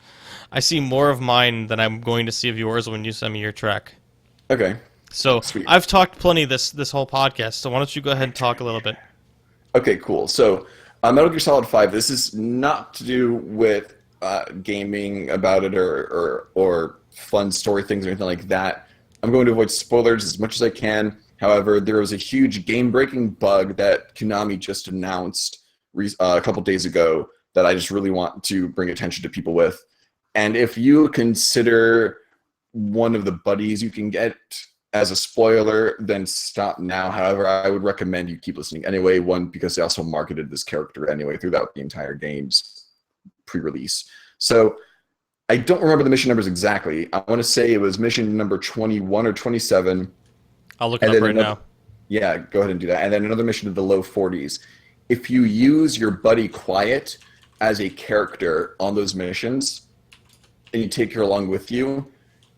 I see more of mine than I'm going to see of yours when you send me your track. Okay. So Sweet. I've talked plenty this whole podcast. So why don't you go ahead and talk a little bit? Okay, cool. So, Metal Gear Solid 5, this is not to do with gaming about it or fun story things or anything like that. I'm going to avoid spoilers as much as I can. However, there was a huge game-breaking bug that Konami just announced a couple days ago that I just really want to bring attention to people with. And if you consider one of the buddies you can get as a spoiler, then stop now. However, I would recommend you keep listening anyway. One, because they also marketed this character anyway throughout the entire game's pre-release. So I don't remember the mission numbers exactly. I want to say it was mission number 21 or 27. I'll look it And up then right another- now. Yeah, go ahead and do that. And then another mission in the low 40s. If you use your buddy Quiet as a character on those missions, and you take her along with you,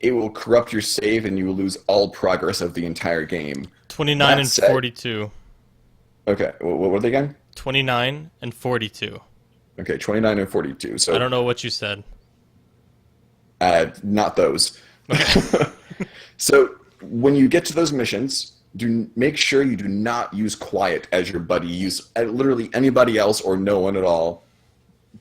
it will corrupt your save and you will lose all progress of the entire game. 29 and That said- 42. Okay, what were they again? 29 and 42. Okay, 29 and 42. So I don't know what you said. Not those. So when you get to those missions, make sure you do not use Quiet as your buddy. Use literally anybody else or no one at all.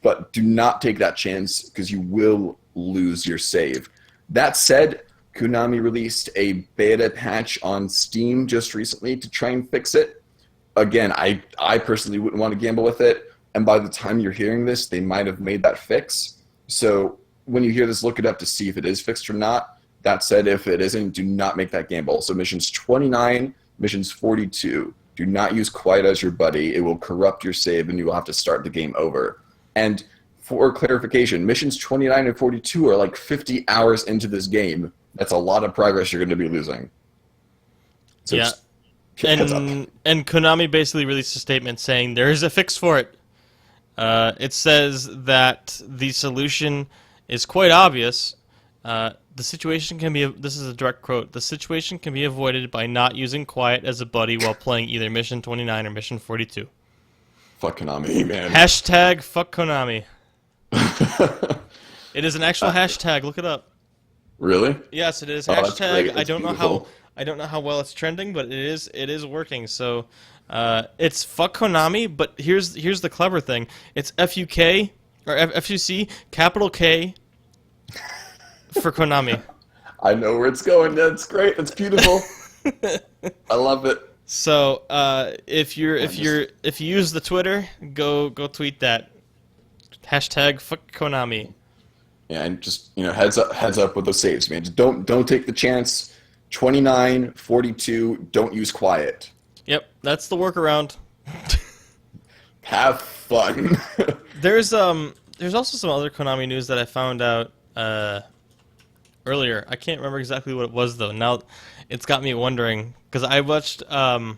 But do not take that chance because you will lose your save. That said, Konami released a beta patch on Steam just recently to try and fix it. Again, I personally wouldn't want to gamble with it. And by the time you're hearing this, they might have made that fix. So when you hear this, look it up to see if it is fixed or not. That said, if it isn't, do not make that gamble. So missions 29, missions 42. Do not use Quiet as your buddy. It will corrupt your save and you will have to start the game over. And for clarification, missions 29 and 42 are like 50 hours into this game. That's a lot of progress you're going to be losing. So Yeah. just heads up. And Konami basically released a statement saying there is a fix for it. It says that the solution is quite obvious, The situation can be, this is a direct quote, the situation can be avoided by not using quiet as a buddy while playing either Mission 29 or Mission 42. Fuck Konami, man. Hashtag fuck Konami. It is an actual hashtag. Look it up. Really? Yes, it is. Oh, that's Hashtag. great. I don't know Beautiful. how. I don't know how well it's trending, but it is working. So, it's fuck Konami. But here's the clever thing. It's FUK or FUC capital K for Konami. I know where it's going. That's great. That's beautiful. I love it. So, if you use the Twitter, go tweet that. Hashtag fuck Konami. Yeah, and just heads up with those saves, man. Just don't take the chance. 29, 42. Don't use quiet. Yep, that's the workaround. Have fun. There's also some other Konami news that I found out earlier. I can't remember exactly what it was though. Now it's got me wondering because I watched I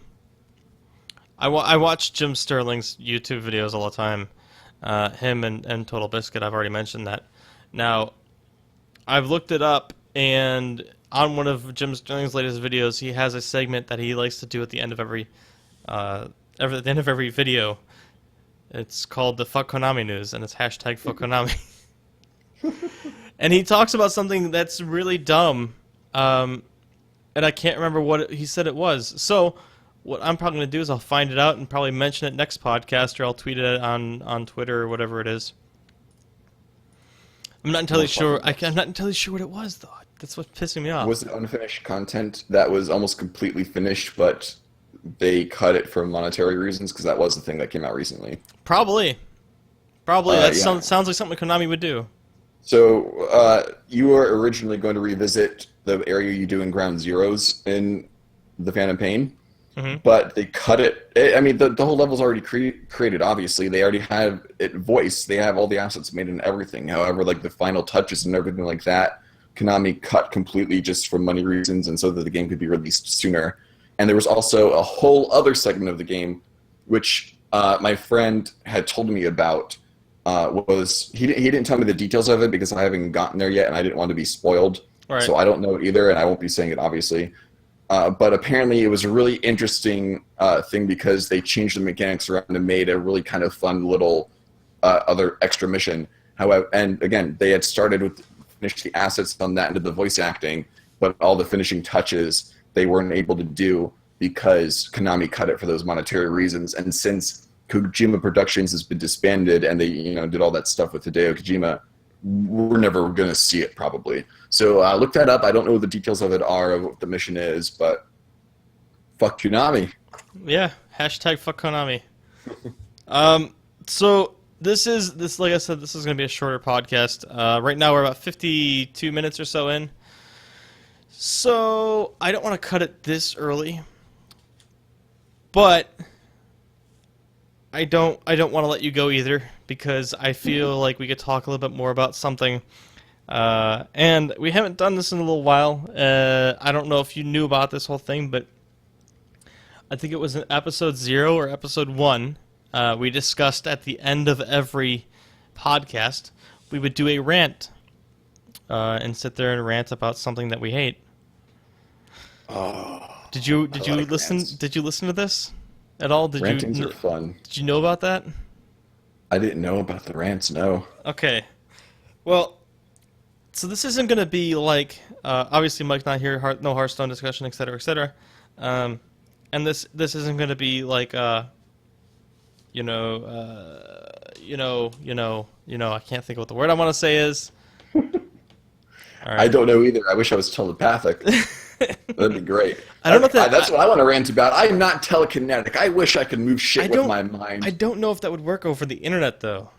watch Jim Sterling's YouTube videos all the time. Him and Total Biscuit. I've already mentioned that. Now I've looked it up, and on one of Jim Sterling's latest videos, he has a segment that he likes to do at the end of every video. It's called the Fuck Konami News, and it's hashtag Fuck Konami. And he talks about something that's really dumb, and I can't remember what he said it was. So what I'm probably going to do is I'll find it out and probably mention it next podcast, or I'll tweet it on Twitter or whatever it is. I'm not entirely sure. I'm not entirely sure what it was, though. That's what's pissing me off. Was it unfinished content that was almost completely finished, but they cut it for monetary reasons? Because that was the thing that came out recently. Probably. That yeah. sounds like something Konami would do. So you were originally going to revisit the area you do in Ground Zeroes in the Phantom Pain, but they cut it. I mean, the whole level's already created, obviously. They already have it voiced. They have all the assets made and everything. However, like the final touches and everything like that, Konami cut completely just for money reasons and so that the game could be released sooner. And there was also a whole other segment of the game, which my friend had told me about. He didn't tell me the details of it because I haven't gotten there yet and I didn't want to be spoiled. Right. So I don't know it either, and I won't be saying it, obviously. But apparently it was a really interesting thing because they changed the mechanics around and made a really kind of fun little other extra mission. However, and again, they had started with finish the assets on that into the voice acting, but all the finishing touches they weren't able to do because Konami cut it for those monetary reasons. And since Kojima Productions has been disbanded and they did all that stuff with Hideo Kojima, we're never going to see it probably. So look that up. I don't know what the details of it are, of what the mission is, but fuck Konami. Yeah, hashtag fuck Konami. So this like I said, this is going to be a shorter podcast. Right now we're about 52 minutes or so in. So I don't want to cut it this early, but I don't want to let you go either because I feel like we could talk a little bit more about something. And we haven't done this in a little while. I don't know if you knew about this whole thing, but I think it was in episode 0 or episode 1. We discussed at the end of every podcast, we would do a rant and sit there and rant about something that we hate. Oh, did you like listen? rants. Did you listen to this at all? Rantings are fun. Did you know about that? I didn't know about the rants, no. Okay. Well, so this isn't going to be like, obviously Mike's not here, no Hearthstone discussion, etc., etc. And this isn't going to be like, I can't think of what the word I want to say is. All right. I don't know either. I wish I was telepathic. That'd be great. I don't know if that's what I want to rant about. I'm not telekinetic. I wish I could move shit with my mind. I don't know if that would work over the internet, though.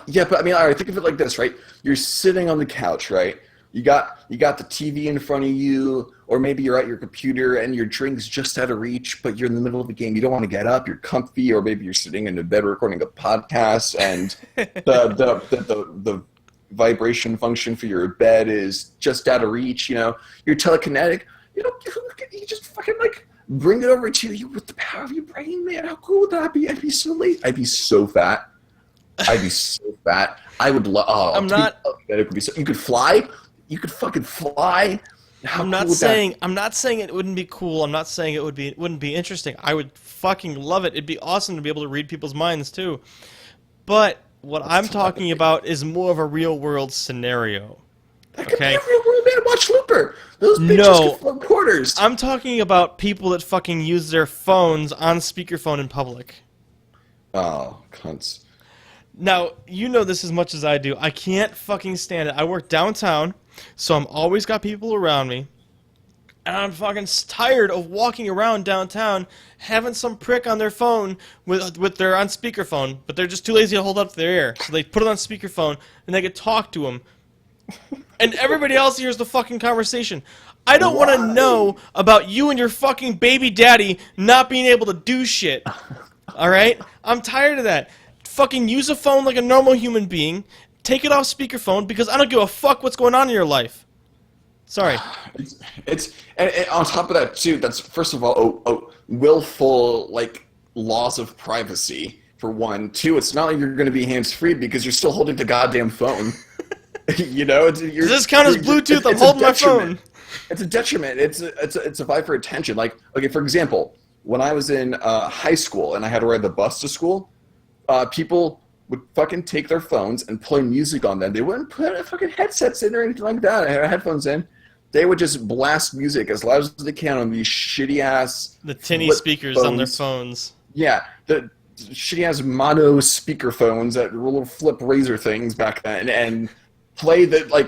Yeah, but I mean, all right, think of it like this, right? You're sitting on the couch, right? You got the TV in front of you, or maybe you're at your computer and your drink's just out of reach, but you're in the middle of the game. You don't want to get up. You're comfy, or maybe you're sitting in the bed recording a podcast, and the vibration function for your bed is just out of reach. You're telekinetic. You just fucking like bring it over to you with the power of your brain, man. How cool would that be? I'd be so late. I'd be so fat. I would love. Oh, I'm not. That it could be so. You could fly. You could fucking fly. How I'm cool not would saying it wouldn't be cool. I'm not saying it wouldn't be interesting. I would fucking love it. It'd be awesome to be able to read people's minds too. But what I'm talking about is more of a real world scenario. That could be Okay? a real world man. Watch Looper. Those bitches No. could flip quarters. I'm talking about people that fucking use their phones on speakerphone in public. Oh, cunts. Now, you know this as much as I do. I can't fucking stand it. I work downtown, so I'm always got people around me. And I'm fucking tired of walking around downtown having some prick on their phone with their on speakerphone, but they're just too lazy to hold up to their ear. So they put it on speakerphone and they can talk to them. And everybody else hears the fucking conversation. I don't want to know about you and your fucking baby daddy not being able to do shit. Alright? I'm tired of that. Fucking use a phone like a normal human being. Take it off speakerphone because I don't give a fuck what's going on in your life. Sorry. And on top of that too. That's first of all, willful like loss of privacy for one. Two, it's not like you're going to be hands free because you're still holding the goddamn phone. You know, Does this count as Bluetooth? I'm holding my phone. It's a detriment. It's a fight for attention. Like, okay, for example, when I was in high school and I had to ride the bus to school, people would fucking take their phones and play music on them. They wouldn't put fucking headsets in or anything like that, or headphones in. They would just blast music as loud as they can on these shitty ass The tinny speakers on their phones. Yeah, the shitty ass mono speaker phones that were little flip razor things back then, and play the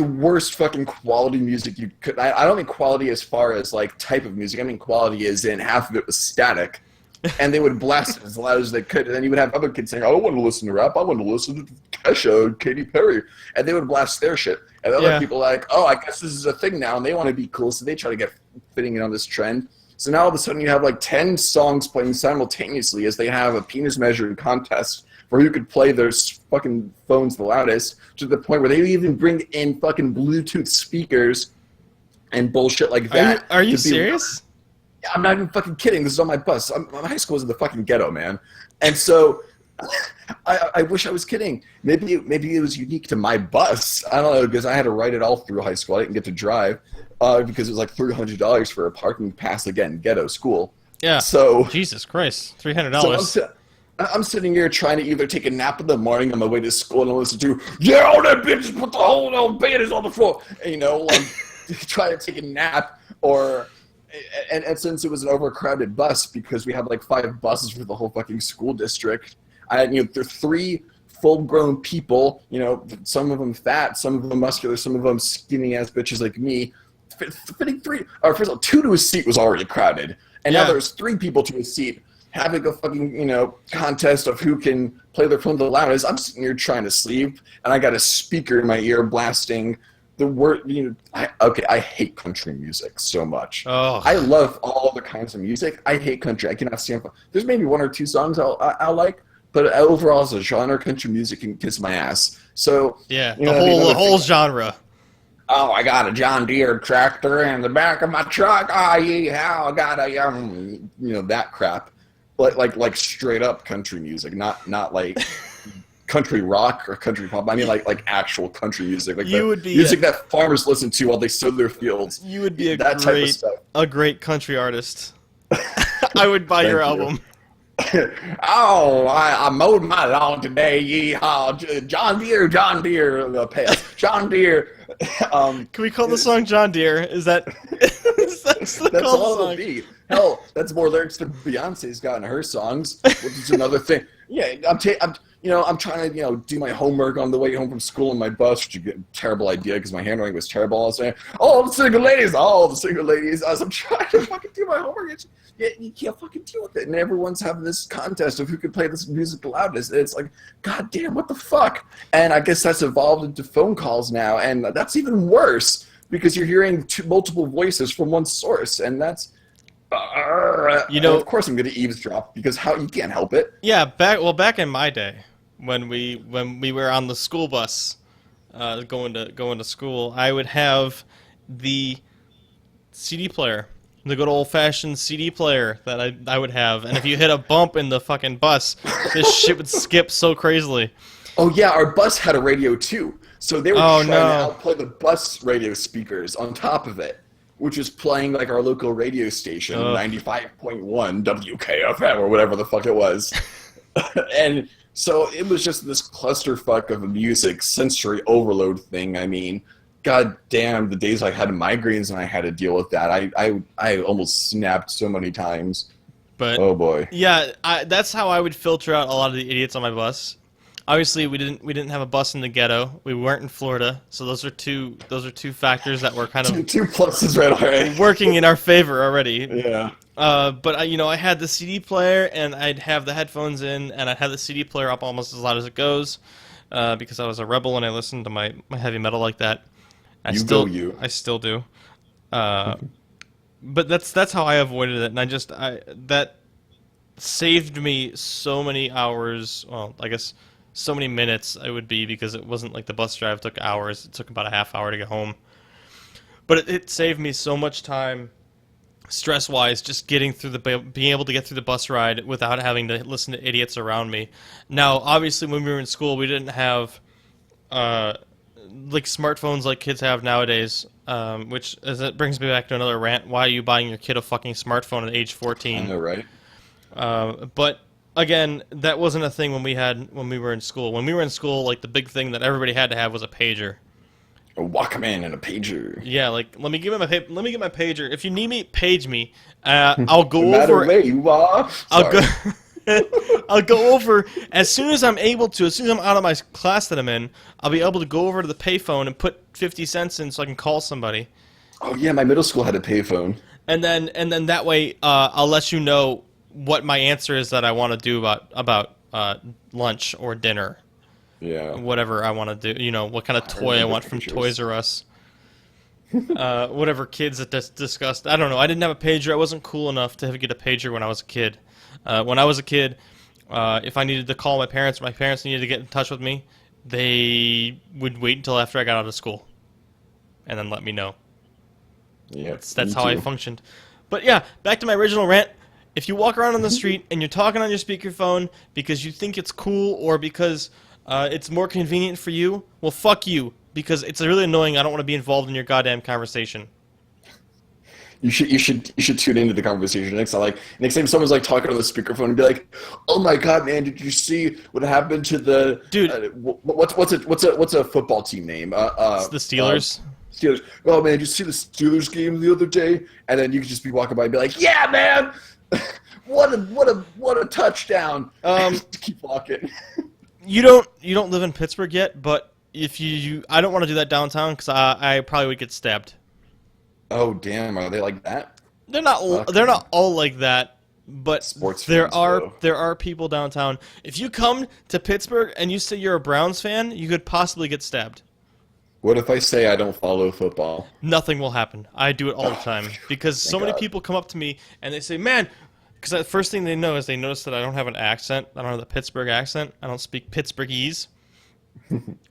worst fucking quality music you could. I don't mean quality as far as like type of music. I mean quality as in half of it was static. And they would blast it as loud as they could. And then you would have other kids saying, I don't want to listen to rap. I want to listen to Kesha and Katy Perry. And they would blast their shit. And other people are like, oh, I guess this is a thing now. And they want to be cool. So they try to get fitting in on this trend. So now all of a sudden you have like 10 songs playing simultaneously as they have a penis measuring contest where you could play their fucking phones the loudest, to the point where they even bring in fucking Bluetooth speakers and bullshit like that. Are you serious? I'm not even fucking kidding. This is on my bus. My high school was in the fucking ghetto, man. And so I wish I was kidding. Maybe it was unique to my bus. I don't know, because I had to ride it all through high school. I didn't get to drive because it was like $300 for a parking pass, again, ghetto school. Yeah. So Jesus Christ, $300. So I'm sitting here trying to either take a nap in the morning on my way to school and listen to, yeah, all that bitches put the whole old babies on the floor. And, you know, like, try to take a nap, or... And since it was an overcrowded bus, because we had like 5 buses for the whole fucking school district, I had, there 3 full-grown people, some of them fat, some of them muscular, some of them skinny-ass bitches like me, fitting 3, or first of all, 2 to a seat was already crowded, and now there's 3 people to a seat, having a fucking, contest of who can play their phone the loudest. I'm sitting here trying to sleep, and I got a speaker in my ear blasting the word, I hate country music so much. Oh. I love all other kinds of music. I hate country. I cannot stand. There's maybe 1 or 2 songs I'll like, but overall as a genre, country music can kiss my ass. So yeah, the whole genre. Oh, I got a John Deere tractor in the back of my truck. Oh, yeah, I got a that crap. Like straight up country music, not like. Country rock or country pop. I mean, like actual country music, like music that farmers listen to while they sow their fields. You would be a great country artist. I would buy your album. Oh, I mowed my lawn today. Yeehaw! John Deere, John Deere. Can we call the song John Deere? Is that? That's all it'll be. Hell, that's more lyrics than Beyonce's got in her songs, which is another thing. Yeah, I'm trying to, do my homework on the way home from school on my bus, which is a terrible idea because my handwriting was terrible. I was saying, all the single ladies, as I'm trying to fucking do my homework. You can't fucking deal with it. And everyone's having this contest of who can play this music the loudest. It's like, God damn, what the fuck? And I guess that's evolved into phone calls now. And that's even worse because you're hearing multiple voices from one source. And that's... of course I'm going to eavesdrop because you can't help it. Yeah, back in my day, when we were on the school bus, going to school, I would have the CD player, the good old fashioned CD player that I would have, and if you hit a bump in the fucking bus, this shit would skip so crazily. Oh yeah, our bus had a radio too. So they were Oh trying to no. outplay the bus radio speakers on top of it, which is playing like our local radio station, Ugh. 95.1 WKFM or whatever the fuck it was. And so it was just this clusterfuck of a music sensory overload thing. I mean, god damn, the days I had migraines and I had to deal with that. I almost snapped so many times. But Oh boy. yeah, that's how I would filter out a lot of the idiots on my bus. Obviously, we didn't have a bus in the ghetto. We weren't in Florida, so those are two factors that were kind of Two pluses right away. working in our favor already. Yeah. But I had the CD player, and I'd have the headphones in, and I'd have the CD player up almost as loud as it goes, because I was a rebel and I listened to my heavy metal like that. I still do. But that's how I avoided it, and that saved me so many hours. Well, I guess so many minutes it would be, because it wasn't like the bus drive took hours. It took about a half hour to get home. But it saved me so much time, stress-wise, just being able to get through the bus ride without having to listen to idiots around me. Now, obviously, when we were in school, we didn't have like smartphones like kids have nowadays, which it brings me back to another rant. Why are you buying your kid a fucking smartphone at age 14? I know, right? But again, that wasn't a thing when we were in school. When we were in school, like the big thing that everybody had to have was a pager. A Walkman and a pager. Yeah, like let me get my pager. If you need me, page me. I'll go No matter over. where you are. I'll go. Sorry. I'll go over as soon as I'm able to. As soon as I'm out of my class that I'm in, I'll be able to go over to the payphone and put 50 cents in so I can call somebody. Oh yeah, my middle school had a payphone. And then that way, I'll let you know what my answer is that I want to do about lunch or dinner. Yeah. Whatever I want to do, what kind of toy I want from Toys R Us. Whatever kids that discussed. I don't know. I didn't have a pager. I wasn't cool enough to get a pager when I was a kid. When I was a kid, if I needed to call my parents, or my parents needed to get in touch with me, they would wait until after I got out of school, and then let me know. Yeah. That's how I functioned. But yeah, back to my original rant. If you walk around on the street and you're talking on your speakerphone because you think it's cool or because it's more convenient for you, well, fuck you, because it's really annoying. I don't want to be involved in your goddamn conversation. You should tune into the conversation next time. Like next time someone's like talking on the speakerphone and be like, "Oh my god, man, did you see what happened to the dude? What's a football team name? It's the Steelers. Steelers. Oh man, did you see the Steelers game the other day?" And then you could just be walking by and be like, "Yeah, man, what a touchdown!" Keep walking. You don't live in Pittsburgh yet, but if I don't want to do that downtown because I probably would get stabbed. Oh damn, are they like that? They're not. Okay. They're not all like that, but Sports there fans, are though. there are people downtown. If you come to Pittsburgh and you say you're a Browns fan, you could possibly get stabbed. What if I say I don't follow football? Nothing will happen. I do it all the time because so many God. people come up to me and they say, "Man," because the first thing they know is they notice that I don't have an accent. I don't have the Pittsburgh accent. I don't speak Pittsburghese.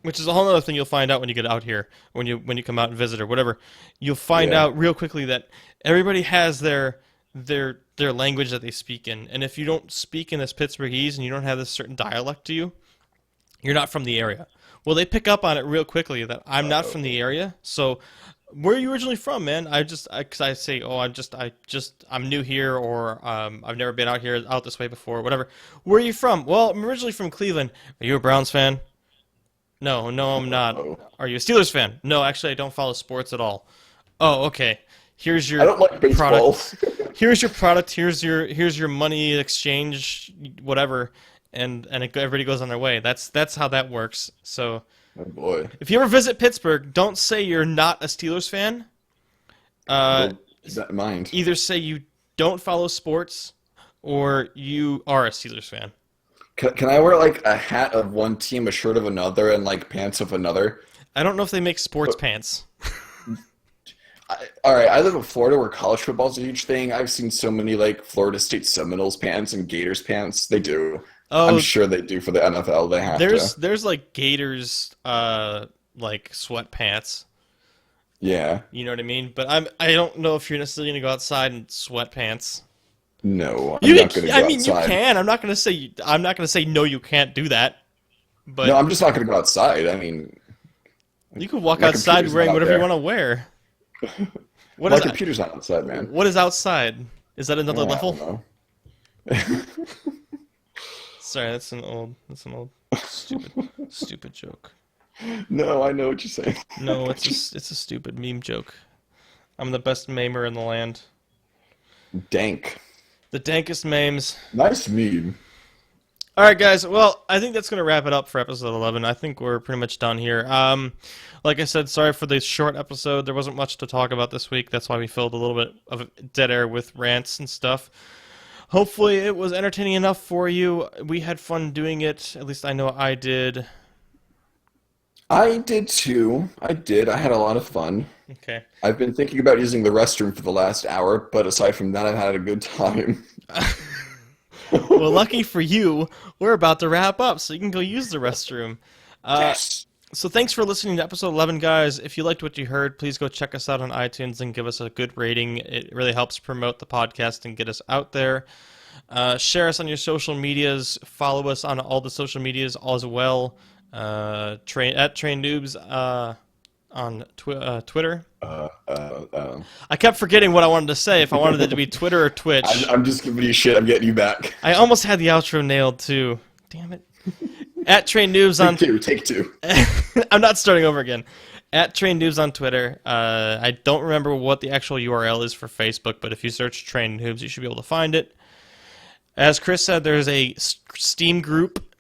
Which is a whole other thing you'll find out when you get out here, when you come out and visit or whatever. You'll find out real quickly that everybody has their language that they speak in, and if you don't speak in this Pittsburghese and you don't have this certain dialect to you, you're not from the area. Well, they pick up on it real quickly that I'm not from the area. So, where are you originally from, man? Because I say, oh, I'm new here, or I've never been out this way before, whatever. Where are you from? Well, I'm originally from Cleveland. Are you a Browns fan? No, I'm not. Are you a Steelers fan? No, actually, I don't follow sports at all. Oh, okay. Here's your I don't like baseball. product. Here's your product. Here's your money exchange, whatever, and everybody goes on their way. That's how that works. So, Oh boy. if you ever visit Pittsburgh, don't say you're not a Steelers fan. Keep that in mind. Either say you don't follow sports, or you are a Steelers fan. Can I wear like a hat of one team, a shirt of another, and like pants of another? I don't know if they make sports pants. All right, I live in Florida where college football is a huge thing. I've seen so many like Florida State Seminoles pants and Gators pants. They do. Oh, I'm sure they do for the NFL. They have to. There's like Gators like sweatpants. Yeah. You know what I mean? But I don't know if you're necessarily gonna go outside in sweatpants. No, I'm not going to go outside. You can. I'm not gonna say no. You can't do that. But No, I'm just not going to go outside. I mean, You could walk My outside computer's wearing not out whatever you there. want to wear. What My is computer's not outside, man. what is outside? Is that another I level? don't know. Sorry, that's an old stupid joke. No, I know what you're saying. No, it's a stupid meme joke. I'm the best memer in the land. Dank. The dankest memes. Nice meme. All right, guys. Well, I think that's going to wrap it up for episode 11. I think we're pretty much done here. Like I said, sorry for the short episode. There wasn't much to talk about this week. That's why we filled a little bit of dead air with rants and stuff. Hopefully, it was entertaining enough for you. We had fun doing it. At least I know I did. I did too. I did. I had a lot of fun. Okay. I've been thinking about using the restroom for the last hour, but aside from that, I've had a good time. Well, lucky for you, we're about to wrap up, so you can go use the restroom. Yes. So thanks for listening to episode 11, guys. If you liked what you heard, please go check us out on iTunes and give us a good rating. It really helps promote the podcast and get us out there. Share us on your social medias. Follow us on all the social medias as well. At Train Noobs on Twitter. I kept forgetting what I wanted to say. If I wanted it to be Twitter or Twitch. I'm just giving you shit. I'm getting you back. I almost had the outro nailed too. Damn it. At Train Noobs on Take two. I'm not starting over again. At Train Noobs on Twitter. I don't remember what the actual URL is for Facebook, but if you search Train Noobs, you should be able to find it. As Chris said, there's a Steam group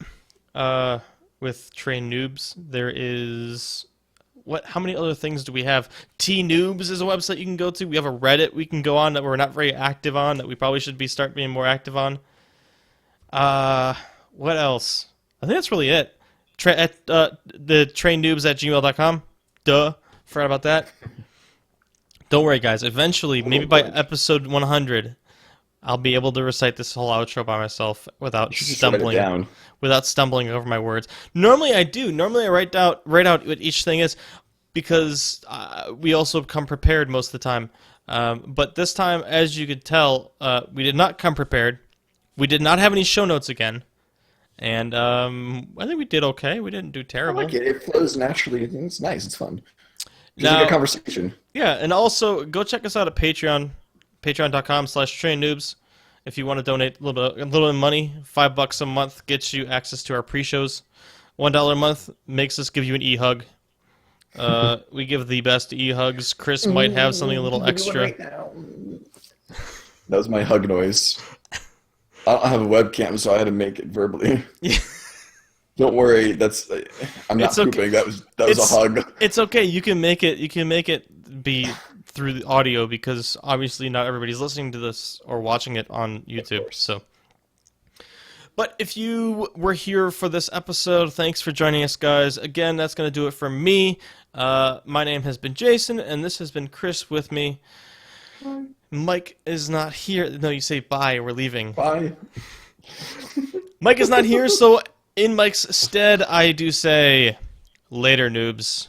with Train Noobs. There is how many other things do we have? T-Noobs is a website you can go to. We have a Reddit we can go on that we're not very active on, that we probably should start being more active on. What else? I think that's really it. The trainnoobs@gmail.com. Duh. Forgot about that. Don't worry, guys. Eventually, maybe by episode 100, I'll be able to recite this whole outro by myself without stumbling. Without stumbling over my words. Normally I do. Normally I write out what each thing is, because we also come prepared most of the time. But this time, as you could tell, we did not come prepared. We did not have any show notes again. And I think we did okay. We didn't do terrible. I like it. It flows naturally. It's nice. It's fun. Just Now, like a conversation. Yeah, and also go check us out at Patreon, patreon.com/trainnoobs. If you want to donate a little bit of money, $5 a month gets you access to our pre-shows. $1 a month makes us give you an e-hug. We give the best e-hugs. Chris might have something a little extra. Right now. That was my hug noise. I don't have a webcam, so I had to make it verbally. Don't worry, I'm not pooping. That was a hug. It's okay. You can make it be through the audio, because obviously not everybody's listening to this or watching it on YouTube. So, but if you were here for this episode, thanks for joining us, guys. Again, that's going to do it for me. My name has been Jason, and this has been Chris with me. Bye. Mike is not here. No, you say bye. We're leaving. Bye. Mike is not here, so in Mike's stead, I do say later, noobs.